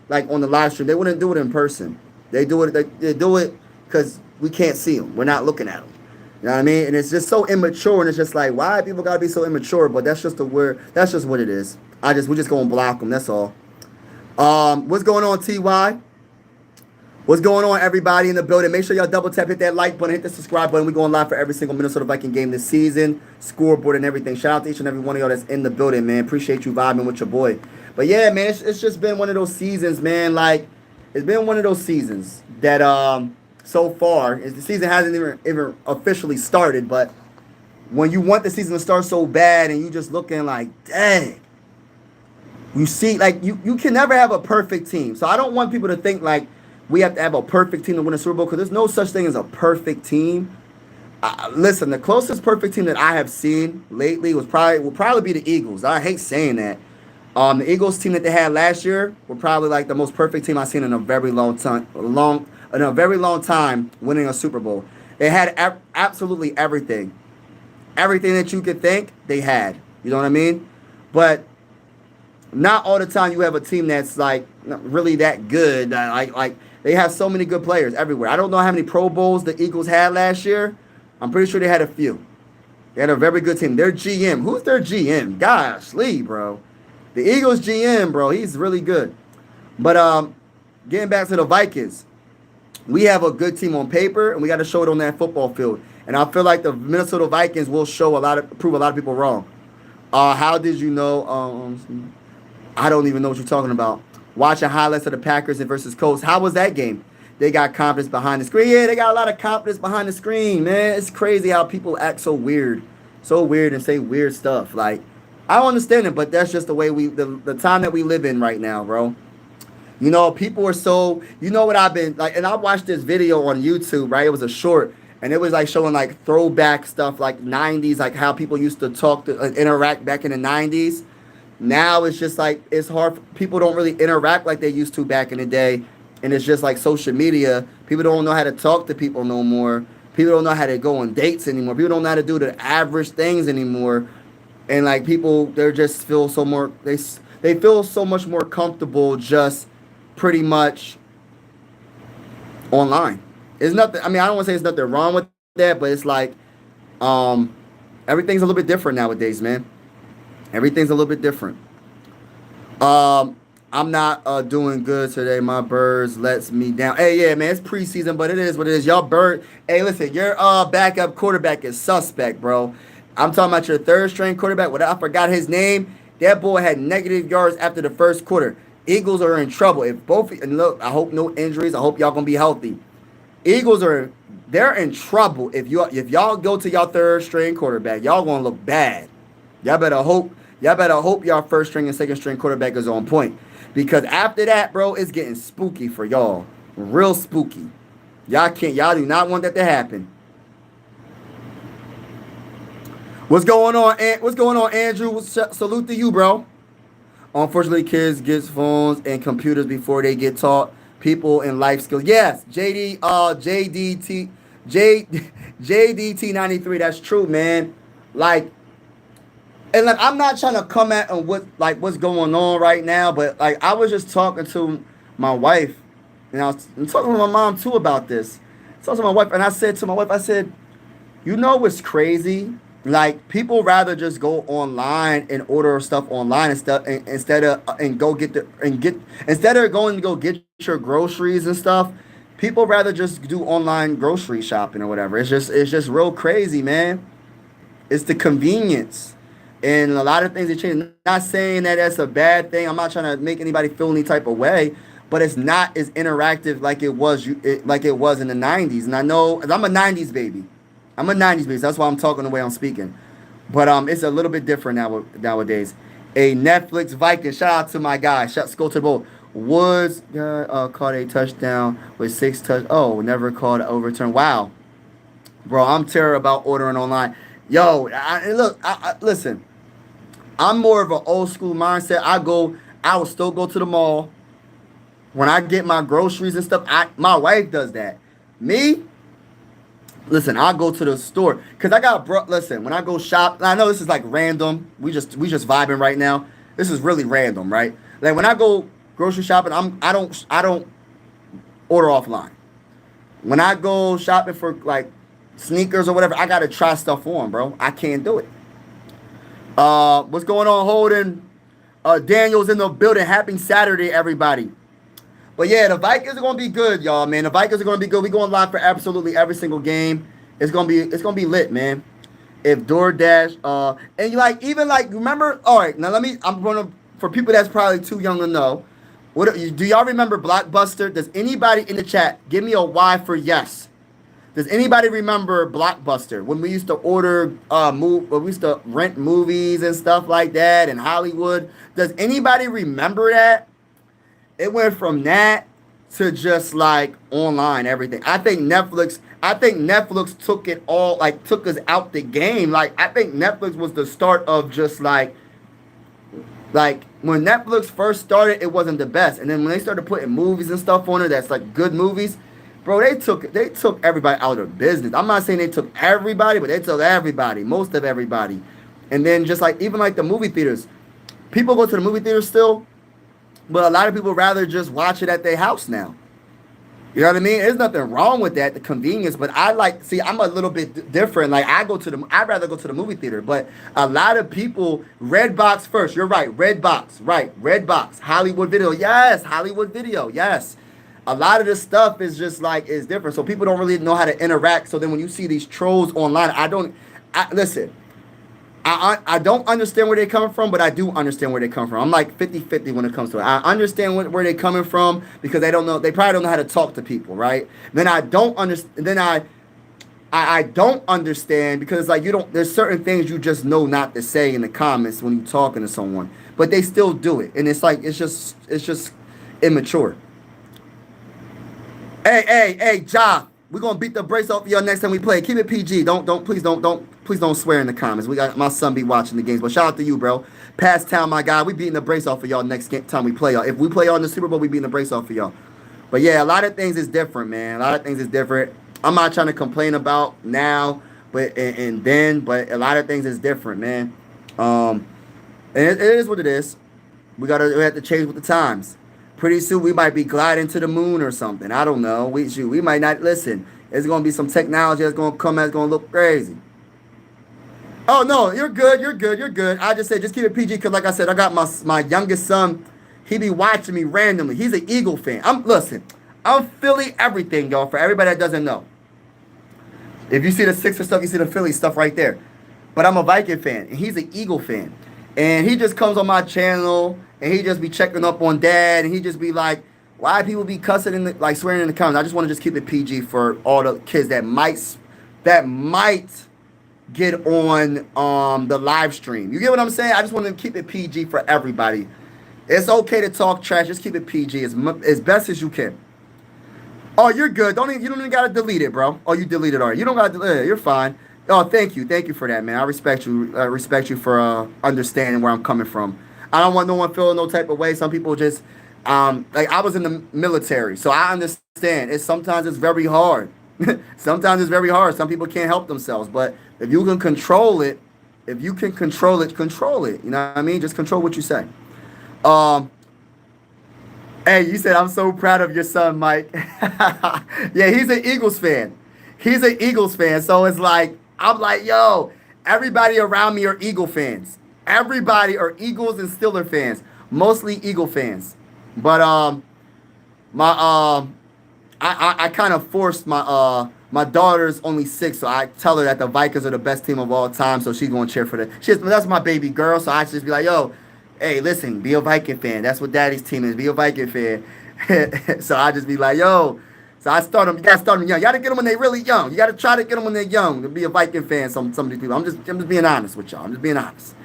like on the live stream. They wouldn't do it in person. They do it because we can't see them. We're not looking at them. You know what I mean? And it's just so immature, and it's just like, why people gotta be so immature? But that's just that's just what it is. We're just gonna block them. That's all. What's going on, TY? What's going on, everybody in the building? Make sure y'all double tap, hit that like button, hit the subscribe button. We're going live for every single Minnesota Viking game this season, scoreboard and everything. Shout out to each and every one of y'all that's in the building, man. Appreciate you vibing with your boy. But yeah, man, it's just been one of those seasons, man. Like, it's been one of those seasons that so far, the season hasn't even officially started, but when you want the season to start so bad and you just looking like, dang, you see, like, you can never have a perfect team. So I don't want people to think like we have to have a perfect team to win a Super Bowl, because there's no such thing as a perfect team. Listen, the closest perfect team that I have seen lately will probably be the Eagles. I hate saying that. The Eagles team that they had last year were probably like the most perfect team I've seen in a very long time, winning a Super Bowl. They had absolutely everything. Everything that you could think, they had. You know what I mean? But not all the time you have a team that's like not really that good. Like they have so many good players everywhere. I don't know how many Pro Bowls the Eagles had last year. I'm pretty sure they had a few. They had a very good team. Their GM, who's their GM? Gosh, Lee, bro. The Eagles GM, bro, he's really good. But getting back to the Vikings, we have a good team on paper, and we got to show it on that football field. And I feel like the Minnesota Vikings will prove a lot of people wrong. How did you know? I don't even know what you're talking about. Watching highlights of the Packers versus Colts. How was that game? They got confidence behind the screen. Yeah, they got a lot of confidence behind the screen, man. It's crazy how people act so weird, and say weird stuff. Like, I don't understand it, but that's just the way the time that we live in right now, bro. You know, people are so, you know what I've been, like, and I watched this video on YouTube, right? It was a short, and it was, like, showing, like, throwback stuff, like, 90s, like, how people used to talk to interact back in the 90s. Now it's just, like, it's hard. People don't really interact like they used to back in the day, and it's just, like, social media. People don't know how to talk to people no more. People don't know how to go on dates anymore. People don't know how to do the average things anymore. And, like, people, they just feel so more, they feel so much more comfortable just pretty much online. It's nothing, I mean, I don't want to say there's nothing wrong with that, but it's like, everything's a little bit different nowadays, man. Everything's a little bit different. I'm not doing good today. My birds lets me down. Hey, yeah, man, it's preseason, but it is what it is. Y'all hey, listen, your backup quarterback is suspect, bro. I'm talking about your third string quarterback. I forgot his name. That boy had negative yards after the first quarter. Eagles are in trouble. And look, I hope no injuries. I hope y'all gonna be healthy. They're in trouble if y'all go to y'all third string quarterback. Y'all gonna look bad. Y'all better hope y'all first string and second string quarterback is on point. Because after that, bro, it's getting spooky for y'all. Real spooky. Y'all do not want that to happen. What's going on, Andrew? Salute to you, bro. Unfortunately, kids get phones and computers before they get taught people in life skills. Yes, JDT 93. That's true, man. Like, and like, I'm not trying to come at what's going on right now, but like, I was just talking to my wife, and I'm talking to my mom too about this. Talking to my wife, and I said to my wife, you know what's crazy? Like, people rather just go online and order stuff online instead of going to go get your groceries and stuff. People rather just do online grocery shopping or whatever. It's just real crazy, man. It's the convenience, and a lot of things have changed. Not saying that that's a bad thing. I'm not trying to make anybody feel any type of way, but it's not as interactive like it was in the 90s. And I know, I'm a 90s baby. That's why I'm talking the way I'm speaking. But it's a little bit different nowadays. A Netflix Viking. Shout out to my guy. Let's go to the bowl. Woods caught a touchdown with 6 touch. Oh, never called an overturn. Wow. Bro, I'm terrible about ordering online. Yo, listen. I'm more of an old school mindset. I will still go to the mall. When I get my groceries and stuff, my wife does that. Me? Listen, I go to the store because listen, when I go shop, I know this is like random. We just vibing right now. This is really random, right? Like, when I go grocery shopping, I don't order offline. When I go shopping for like sneakers or whatever, I gotta try stuff on, bro. I can't do it. What's going on, Holden? Daniel's in the building. Happy Saturday, everybody. But yeah, the Vikings are gonna be good, y'all, man. The Vikings are gonna be good. We going live for absolutely every single game. It's gonna be lit, man. If DoorDash, and you like even like remember. All right, now I'm gonna for people that's probably too young to know. Do y'all remember Blockbuster? Does anybody in the chat give me a Y for yes? Does anybody remember Blockbuster when we used to order when we used to rent movies and stuff like that in Hollywood? Does anybody remember that? It went from that to just like online everything. I think Netflix took it all like took us out the game. Like I think Netflix was the start of just like when Netflix first started, it wasn't the best. And then when they started putting movies and stuff on it that's like good movies, bro, they took everybody out of business. I'm not saying they took everybody, but they took everybody, most of everybody. And then just like even like the movie theaters. People go to the movie theaters still, but a lot of people rather just watch it at their house now. You know what I mean? There's nothing wrong with that, the convenience. But I'm a little bit different. Like I'd rather go to the movie theater. But a lot of people, Redbox first. You're right, Redbox, right? Redbox, Hollywood Video, yes, Hollywood Video, yes. A lot of this stuff is just like is different. So people don't really know how to interact. So then when you see these trolls online, listen. I don't understand where they're coming from, but I do understand where they come from. I'm like 50-50 when it comes to it. I understand where they're coming from because they don't know. They probably don't know how to talk to people, right? Then I don't understand. Then I don't understand because like there's certain things you just know not to say in the comments when you're talking to someone, but they still do it, and it's like it's just immature. Hey, Ja, we're gonna beat the brace off of y'all next time we play. Keep it PG. Please don't swear in the comments. We got my son be watching the games, but shout out to you, bro. Past town, my guy. We beating the brace off of y'all next time we play y'all. If we play y'all in the Super Bowl, we beating the brace off of y'all. But yeah, a lot of things is different, man. A lot of things is different. I'm not trying to complain about now, but and then, but a lot of things is different, man. And it is what it is. We have to change with the times. Pretty soon we might be gliding to the moon or something. I don't know. We might not listen. There's gonna be some technology that's gonna come that's gonna look crazy. Oh no, you're good. I just said just keep it PG because like I said, I got my youngest son. He be watching me randomly. He's an Eagle fan. I'm Philly everything, y'all. For everybody that doesn't know, if you see the Sixers stuff, you see the Philly stuff right there. But I'm a Viking fan, and he's an Eagle fan. And he just comes on my channel, and he just be checking up on Dad, and he just be like, why people be cussing like swearing in the comments? I just want to just keep it PG for all the kids that might get on the live stream. You get what I'm saying? I just want to keep it PG for everybody. It's okay to talk trash. Just keep it PG as best as you can. Oh, you're good. You don't even gotta delete it, bro. Oh, you deleted it already. You don't gotta delete it. You're fine. Oh, thank you for that, man. I respect you. I respect you for understanding where I'm coming from. I don't want no one feeling no type of way. Some people just like I was in the military, so I understand. Sometimes it's very hard. Sometimes it's very hard. Some people can't help themselves, but if you can control it, control it. You know what I mean? Just control what you say. Hey, you said I'm so proud of your son, Mike. Yeah, he's an Eagles fan. So it's like I'm like, yo, everybody around me are Eagle fans. Everybody are Eagles and Steelers fans. Mostly Eagle fans. But I kind of forced my daughter's only 6, so I tell her that the Vikings are the best team of all time, so she's gonna cheer for them. That's my baby girl, so I just be like, yo, hey, listen, be a Viking fan. That's what Daddy's team is. Be a Viking fan. So I just be like, yo. So I start them. You gotta start them young. You gotta get them when they're really young. You gotta try to get them when they're young to be a Viking fan. Some of these people. I'm just being honest with y'all. I'm just being honest.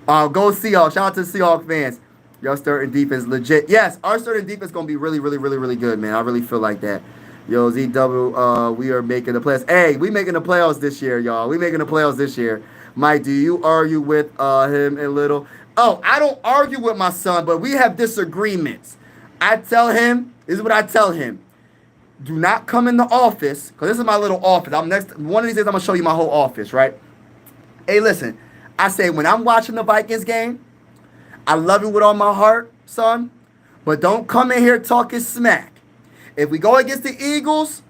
Go Seahawks. Shout out to the Seahawks fans. Y'all starting defense legit. Yes, our starting defense gonna be really, really, really, really good, man. I really feel like that. Yo, ZW, we are making the playoffs. Hey, we making the playoffs this year, y'all. We making the playoffs this year. Mike, do you argue with him a little? Oh, I don't argue with my son, but we have disagreements. I tell him, this is what I tell him. Do not come in the office, because this is my little office. One of these days, I'm going to show you my whole office, right? Hey, listen. I say, when I'm watching the Vikings game, I love you with all my heart, son, but don't come in here talking smack. If we go against the Eagles,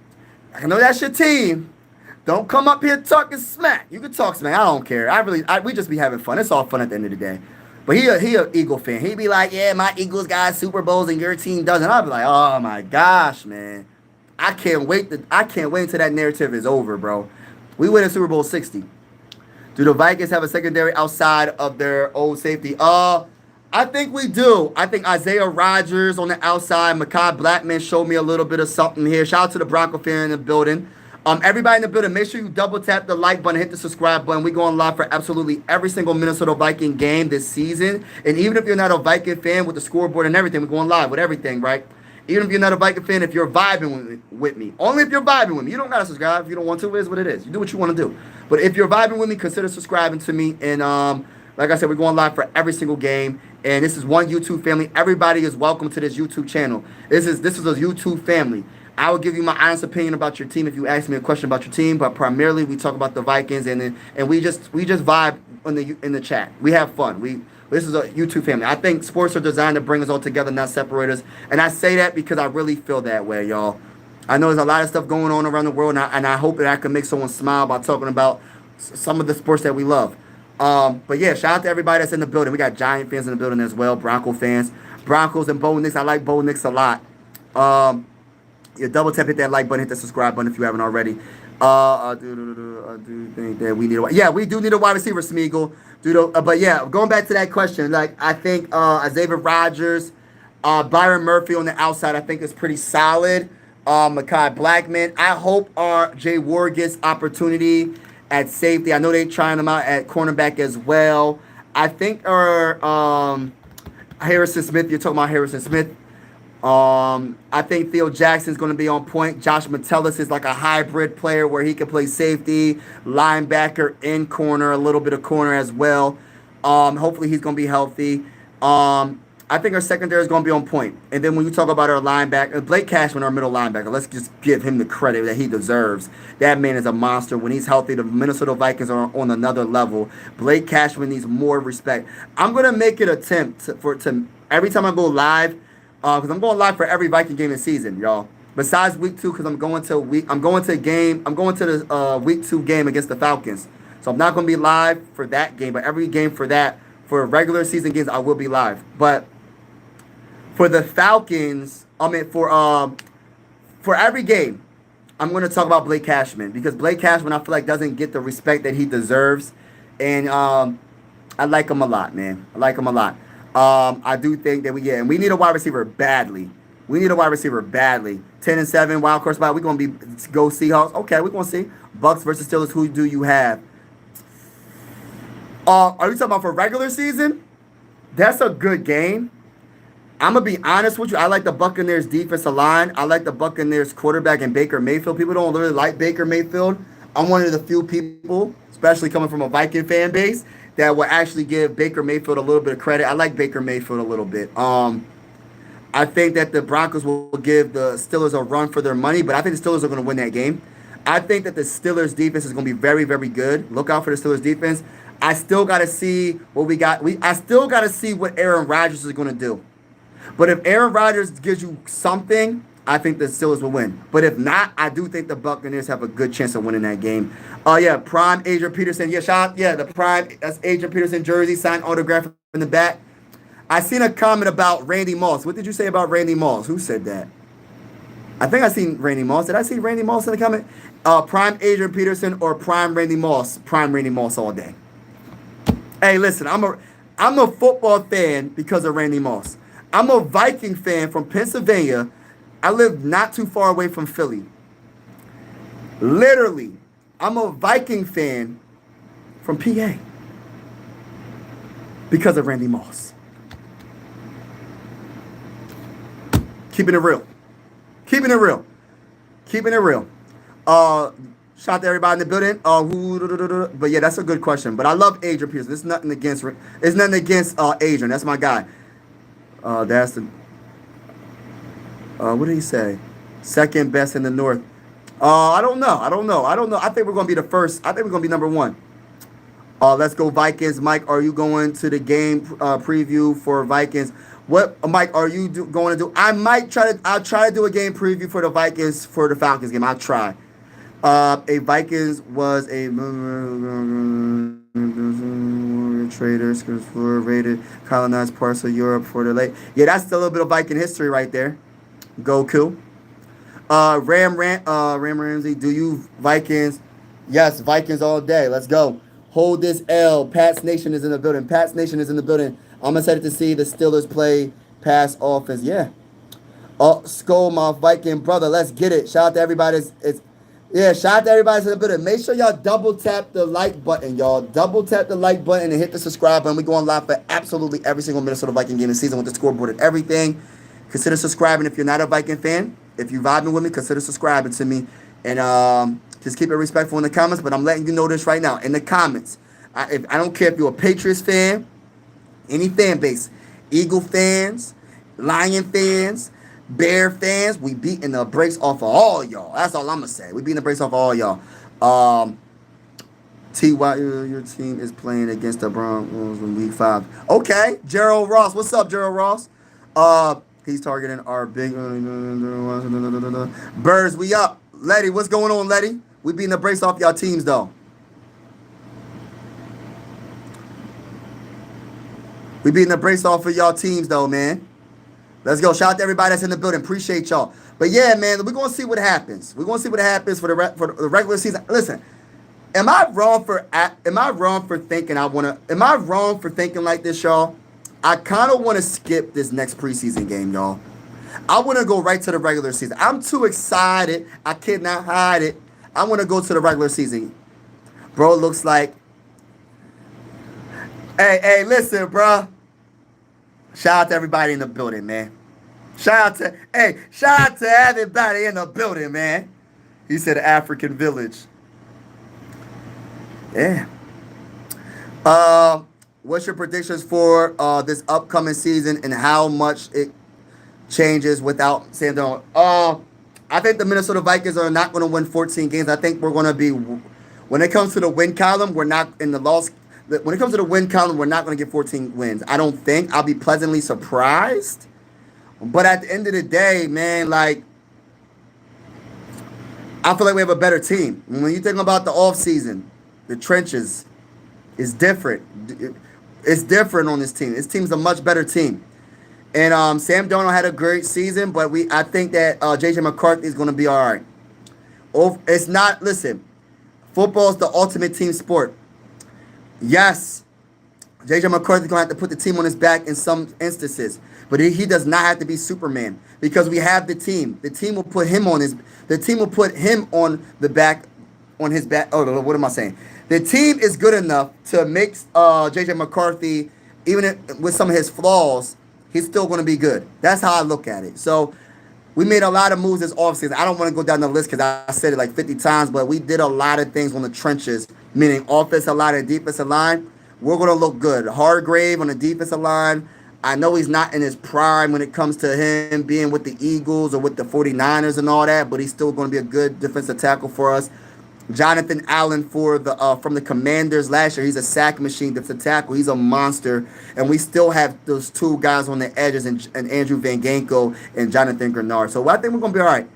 I know that's your team. Don't come up here talking smack. You can talk smack. I don't care. We just be having fun. It's all fun at the end of the day. But he a Eagle fan. He be like, yeah, my Eagles got Super Bowls and your team doesn't. I'll be like, oh my gosh, man. I can't wait until that narrative is over, bro. We win a Super Bowl 60. Do the Vikings have a secondary outside of their old safety? I think we do. I think Isaiah Rodgers on the outside, Mekhi Blackman showed me a little bit of something here. Shout out to the Bronco fan in the building. Everybody in the building, make sure you double tap the like button, hit the subscribe button. We're going live for absolutely every single Minnesota Viking game this season. And even if you're not a Viking fan with the scoreboard and everything, we're going live with everything, right? Even if you're not a Viking fan, if you're vibing with me, only if you're vibing with me. You don't gotta subscribe if you don't want to. It is what it is. You do what you want to do. But if you're vibing with me, consider subscribing to me. And like I said, we're going live for every single game. And this is one YouTube family. Everybody is welcome to this YouTube channel. This is a YouTube family. I will give you my honest opinion about your team if you ask me a question about your team, but primarily we talk about the Vikings and we just vibe in the chat. We have fun. This is a YouTube family. I think sports are designed to bring us all together, not separate us. And I say that because I really feel that way, y'all. I know there's a lot of stuff going on around the world, and I hope that I can make someone smile by talking about some of the sports that we love. But yeah, shout out to everybody that's in the building. We got Giant fans in the building as well, Bronco fans, Broncos and Bo Nix. I like Bo Nix a lot. Yeah, double tap, hit that like button, hit the subscribe button if you haven't already. I do think that we need we do need a wide receiver, Smeagol. But yeah, going back to that question, like I think Isaiah Rodgers, Byron Murphy on the outside, I think is pretty solid. Mekhi Blackman. I hope Jay Ward gets opportunity at safety. I know they're trying him out at cornerback as well. I think Harrison Smith. You're talking about Harrison Smith. I think Theo Jackson's going to be on point. Josh Metellus is like a hybrid player where he can play safety, linebacker, in corner, a little bit of corner as well. Hopefully he's going to be healthy. I think our secondary is going to be on point. And then when you talk about our linebacker, Blake Cashman, our middle linebacker, let's just give him the credit that he deserves. That man is a monster. When he's healthy, the Minnesota Vikings are on another level. Blake Cashman needs more respect. I'm going to make an attempt to every time I go live, because I'm going live for every Viking game this season, y'all. Besides week 2, because I'm going to the week 2 game against the Falcons. So I'm not going to be live for that game, but every game for regular season games, I will be live. But for the Falcons, for every game, I'm going to talk about Blake Cashman, because Blake Cashman, I feel like, doesn't get the respect that he deserves, and I like him a lot, man. I like him a lot. I do think that we need a wide receiver badly. 10-7 wild card spot. We're gonna go Seahawks. Okay, we're gonna see Bucks versus Steelers. Who do you have? Are you talking about for regular season? That's a good game. I'm gonna be honest with you. I like the Buccaneers defensive line. I like the Buccaneers quarterback and Baker Mayfield. People don't really like Baker Mayfield. I'm one of the few people, especially coming from a Viking fan base, that will actually give Baker Mayfield a little bit of credit. I like Baker Mayfield a little bit. I think that the Broncos will give the Steelers a run for their money, but I think the Steelers are going to win that game. I think that the Steelers defense is going to be very, very good. Look out for the Steelers defense. I still got to see what we got. I still got to see what Aaron Rodgers is going to do. But if Aaron Rodgers gives you something, I think the Steelers will win. But if not, I do think the Buccaneers have a good chance of winning that game. Prime Adrian Peterson. Yeah, shout out. Yeah, the Prime. That's Adrian Peterson jersey, signed autograph in the back. I seen a comment about Randy Moss. What did you say about Randy Moss? Who said that? I think I seen Randy Moss. Did I see Randy Moss in the comment? Prime Adrian Peterson or Prime Randy Moss? Prime Randy Moss all day. Hey, listen, I'm a football fan because of Randy Moss. I'm a Viking fan from Pennsylvania. I live not too far away from Philly. Literally, I'm a Viking fan from PA because of Randy Moss. Keeping it real. Shout out to everybody in the building. But yeah, that's a good question. But I love Adrian Peterson. It's nothing against Adrian. That's my guy. That's the. What did he say? Second best in the North. I don't know. I think we're going to be the first. I think we're going to be number 1. Let's go Vikings. Mike, are you going to the game preview for Vikings? What, Mike, are you going to do? I'll try to do a game preview for the Vikings for the Falcons game. I'll try. A Vikings was a Traders raided colonized parts of Europe for the late. Yeah, that's a little bit of Viking history right there. Goku. Ram Ramsey. Do you Vikings? Yes, Vikings all day. Let's go. Hold this L. Pats Nation is in the building. Pats Nation is in the building. I'm excited to see the Steelers play pass offense. Yeah. Skull, my Viking brother. Let's get it. Shout out to everybody. Yeah, shout out to everybody in the building. Make sure y'all double tap the like button, y'all. Double tap the like button and hit the subscribe button. We go on live for absolutely every single Minnesota Viking game this season with the scoreboard and everything. Consider subscribing if you're not a Viking fan. If you're vibing with me, consider subscribing to me. And just keep it respectful in the comments. But I'm letting you know this right now. In the comments, I don't care if you're a Patriots fan, any fan base, Eagle fans, Lion fans, Bear fans, we beating the brakes off of all y'all. That's all I'm going to say. We beating the brakes off of all y'all. T.Y., your team is playing against the Broncos in week 5. Okay, Gerald Ross. What's up, Gerald Ross? He's targeting our big Birds. We up. Letty, what's going on, Letty? We beating the brakes off y'all teams, though. We beating the brakes off of y'all teams, though, man. Let's go. Shout out to everybody that's in the building. Appreciate y'all. But yeah, man, we're gonna see what happens. We're gonna see what happens for the regular season. Listen, am I wrong for thinking Am I wrong for thinking like this, y'all? I kind of want to skip this next preseason game, y'all. I want to go right to the regular season. I'm too excited. I cannot hide it. I want to go to the regular season. Bro, looks like. Hey, listen, bro. Shout out to everybody in the building, man. Shout out to everybody in the building, man. He said African village. Yeah. What's your predictions for this upcoming season and how much it changes without Sam Darnold? I think the Minnesota Vikings are not going to win 14 games. I think we're going to be, when it comes to the win column, we're not in the loss. When it comes to the win column, we're not going to get 14 wins. I don't think. I'll be pleasantly surprised. But at the end of the day, man, like, I feel like we have a better team. When you think about the offseason, the trenches, is different. It's different on this team. This team's a much better team. And Sam Darnold had a great season, but I think that J.J. McCarthy is going to be all right. It's not, listen, football is the ultimate team sport. Yes, J.J. McCarthy is going to have to put the team on his back in some instances. But he does not have to be Superman because we have the team. The team will put him on the back, on his back. Oh, what am I saying? The team is good enough to make J.J. McCarthy, even with some of his flaws, he's still going to be good. That's how I look at it. So we made a lot of moves this offseason. I don't want to go down the list because I said it like 50 times, but we did a lot of things on the trenches, meaning offensive line and defensive line. We're going to look good. Hargrave on the defensive line. I know he's not in his prime when it comes to him being with the Eagles or with the 49ers and all that, but he's still going to be a good defensive tackle for us. Jonathan Allen from the Commanders last year. He's a sack machine defensive tackle. He's a monster. And we still have those two guys on the edges and Andrew Van Ginkel and Jonathan Grenard. So I think we're going to be all right.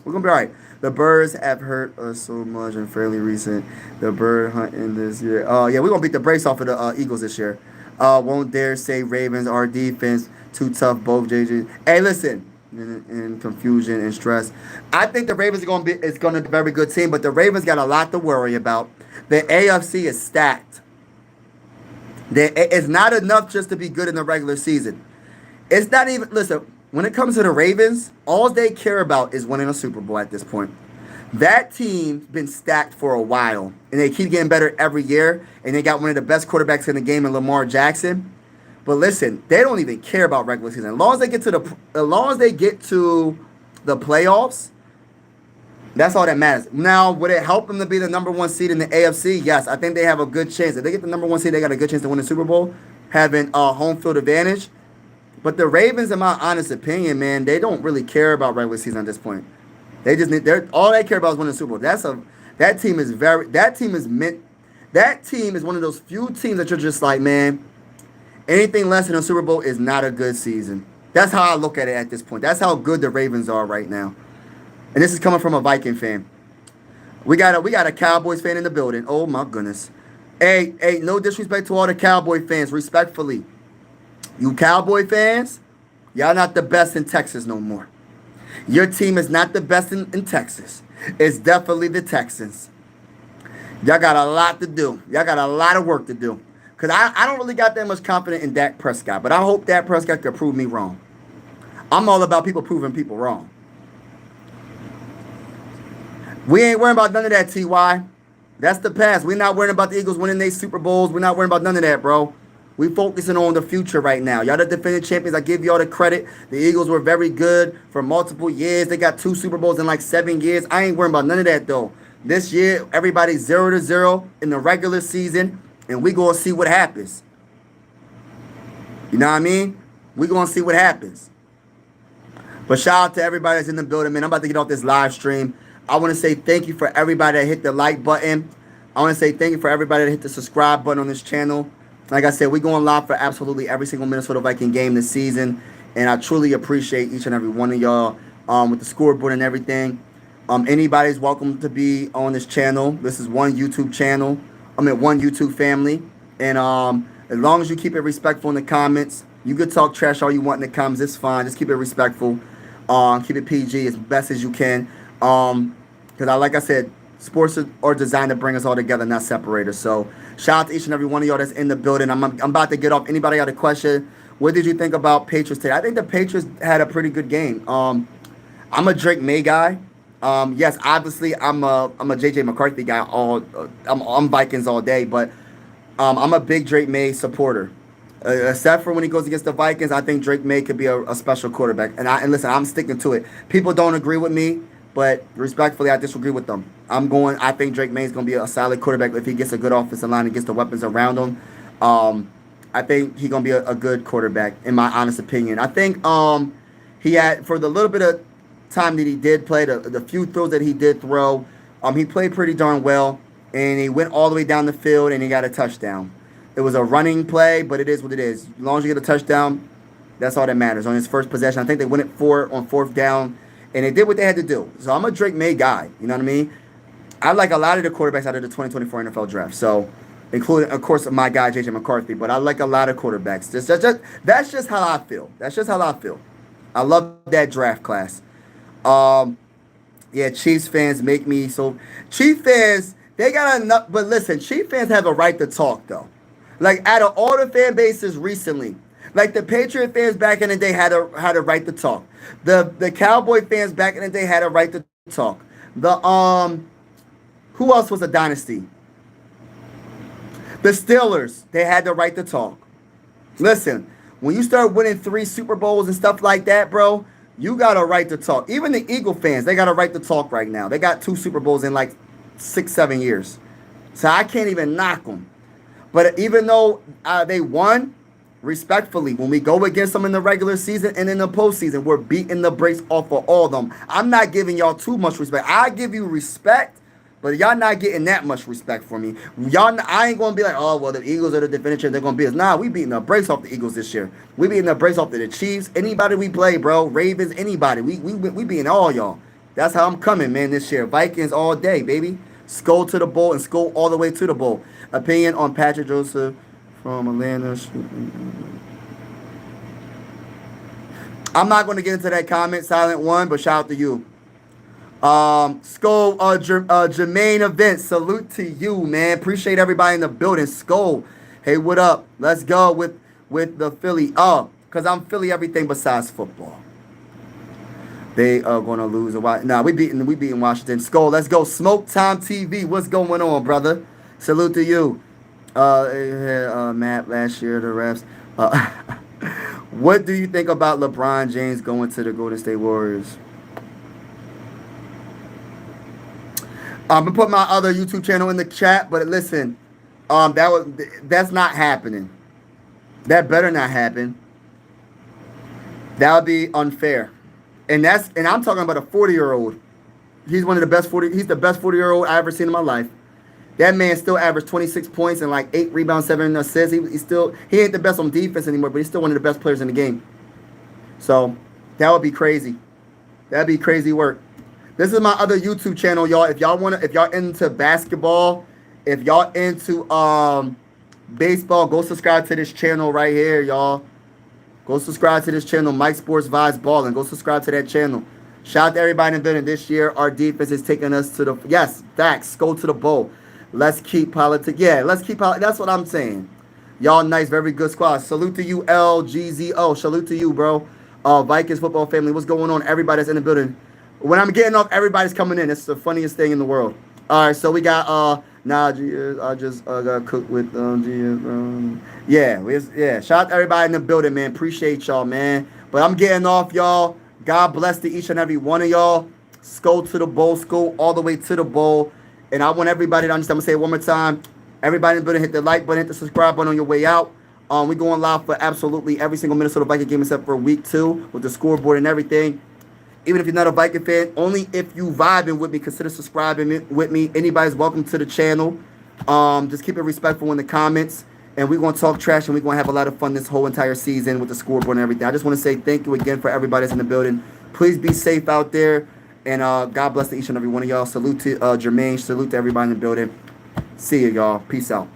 We're going to be all right. The Birds have hurt us so much and fairly recent. The bird hunting this year. Yeah, we're going to beat the brakes off of the Eagles this year. Won't dare say Ravens, our defense, too tough, both JJ. Hey, listen, in confusion and stress. I think the Ravens are going to be a very good team, but the Ravens got a lot to worry about. The AFC is stacked. It's not enough just to be good in the regular season. It's not even, listen, when it comes to the Ravens, all they care about is winning a Super Bowl at this point. That team's been stacked for a while, and they keep getting better every year, and they got one of the best quarterbacks in the game in Lamar Jackson. But listen, they don't even care about regular season. As long as they get to the playoffs, that's all that matters. Now, would it help them to be the number one seed in the AFC? Yes, I think they have a good chance. If they get the number one seed, they got a good chance to win the Super Bowl, having a home field advantage. But the Ravens, in my honest opinion, man, they don't really care about regular season at this point. They just all they care about is winning the Super Bowl. That team is one of those few teams that you're just like, man, anything less than a Super Bowl is not a good season. That's how I look at it at this point. That's how good the Ravens are right now. And this is coming from a Viking fan. We got a Cowboys fan in the building. Oh my goodness. Hey, no disrespect to all the Cowboy fans, respectfully. You Cowboy fans, y'all not the best in Texas no more. Your team is not the best in Texas. It's definitely the Texans. Y'all got a lot to do. Y'all got a lot of work to do. Because I don't really got that much confidence in Dak Prescott. But I hope Dak Prescott could prove me wrong. I'm all about people proving people wrong. We ain't worrying about none of that, Ty. That's the past. We're not worrying about the Eagles winning their Super Bowls. We're not worrying about none of that, bro. We focusing on the future right now. Y'all the defending champions. I give y'all the credit. The Eagles were very good for multiple years. They got 2 Super Bowls in like 7 years. I ain't worrying about none of that though. This year, everybody's 0-0 in the regular season, and we gonna see what happens. You know what I mean? We gonna see what happens. But shout out to everybody that's in the building, man. I'm about to get off this live stream. I want to say thank you for everybody that hit the like button. I want to say thank you for everybody that hit the subscribe button on this channel. Like I said, we're going live for absolutely every single Minnesota Viking game this season. And I truly appreciate each and every one of y'all with the scoreboard and everything. Anybody's welcome to be on this channel. This is one YouTube channel. One YouTube family. And as long as you keep it respectful in the comments, you could talk trash all you want in the comments. It's fine. Just keep it respectful. Keep it PG as best as you can. Because like I said, sports are designed to bring us all together, not separate us. So shout out to each and every one of y'all that's in the building. I'm about to get off. Anybody got a question? What did you think about Patriots today? I think the Patriots had a pretty good game. I'm a Drake May guy. Yes, obviously I'm a JJ McCarthy guy. I'm Vikings all day, but I'm a big Drake May supporter. Except for when he goes against the Vikings, I think Drake May could be a special quarterback. And listen, I'm sticking to it. People don't agree with me. But respectfully, I disagree with them. I think Drake May is going to be a solid quarterback if he gets a good offensive line and gets the weapons around him. I think he's going to be a good quarterback, in my honest opinion. I think he had, for the little bit of time that he did play, the few throws that he did throw, he played pretty darn well. And he went all the way down the field and he got a touchdown. It was a running play, but it is what it is. As long as you get a touchdown, that's all that matters. On his first possession, I think they went it on 4th down. And they did what they had to do. So I'm a Drake May guy. You know what I mean? I like a lot of the quarterbacks out of the 2024 NFL draft. So, including, of course, my guy, JJ McCarthy. But I like a lot of quarterbacks. That's just how I feel. That's just how I feel. I love that draft class. Yeah, Chiefs fans make me so... Chiefs fans, they got enough... But listen, Chiefs fans have a right to talk, though. Like, out of all the fan bases recently... Like the Patriot fans back in the day had a right to talk. The Cowboy fans back in the day had a right to talk. The who else was a dynasty? The Steelers, they had the right to talk. Listen, when you start winning 3 Super Bowls and stuff like that, bro, you got a right to talk. Even the Eagle fans, they got a right to talk right now. They got 2 Super Bowls in like 6-7 years. So I can't even knock them. But even though they won, respectfully, when we go against them in the regular season and in the postseason, we're beating the brakes off of all of them. I'm not giving y'all too much respect. I give you respect, but y'all not getting that much respect for me. I ain't gonna be like, oh well, the Eagles are the defending champions. They're gonna beat us. Nah, we beating the brakes off the Eagles this year. We beating the brakes off the Chiefs. Anybody we play, bro. Ravens. Anybody. We beating all y'all. That's how I'm coming, man. This year, Vikings all day, baby. Skull to the bowl and skull all the way to the bowl. Opinion on Patrick Joseph from Atlanta. I'm not going to get into that comment, Silent One, but shout out to you. Skull, Jermaine Events, salute to you, man. Appreciate everybody in the building. Skull, hey, what up? Let's go with the Philly. Because I'm Philly everything besides football. They are going to lose a while. Nah, we beating Washington. Skull, let's go. Smoke Time TV. What's going on, brother? Salute to you. Matt, last year, the refs. What do you think about LeBron James going to the Golden State Warriors? I'm going to put my other YouTube channel in the chat, but listen, that's not happening. That better not happen. That would be unfair. And I'm talking about a 40-year-old. He's the best 40-year-old I ever seen in my life. That man still averaged 26 points and like 8 rebounds, 7 assists. He ain't the best on defense anymore, but he's still one of the best players in the game. So that would be crazy. That'd be crazy work. This is my other YouTube channel, y'all. If y'all into basketball If y'all into baseball, go subscribe to this channel right here, y'all. Go subscribe to this channel, Mike Sports Vibes Ballin'. Go subscribe to that channel. Shout out to everybody in the building. This year, our defense is taking us to the... Yes, facts. Go to the bowl. Let's keep politics. Yeah, let's keep politics. That's what I'm saying. Y'all nice, very good squad. Salute to you, LGZO. Salute to you, bro. Vikings football family. What's going on? Everybody that's in the building. When I'm getting off, everybody's coming in. It's the funniest thing in the world. All right, so we got... I just got cooked with yeah. Shout out to everybody in the building, man. Appreciate y'all, man. But I'm getting off, y'all. God bless to each and every one of y'all. Skull to the bowl, skull all the way to the bowl. And I want everybody to understand. I'm gonna say it one more time. Everybody in the building, hit the like button, hit the subscribe button on your way out. We going live for absolutely every single Minnesota Viking game except for week 2 with the scoreboard and everything. Even if you're not a Viking fan, only if you vibing with me, consider subscribing with me. Anybody's welcome to the channel. Just keep it respectful in the comments. And we're going to talk trash, and we're going to have a lot of fun this whole entire season with the scoreboard and everything. I just want to say thank you again for everybody that's in the building. Please be safe out there. And God bless to each and every one of y'all. Salute to Jermaine. Salute to everybody in the building. See you, y'all. Peace out.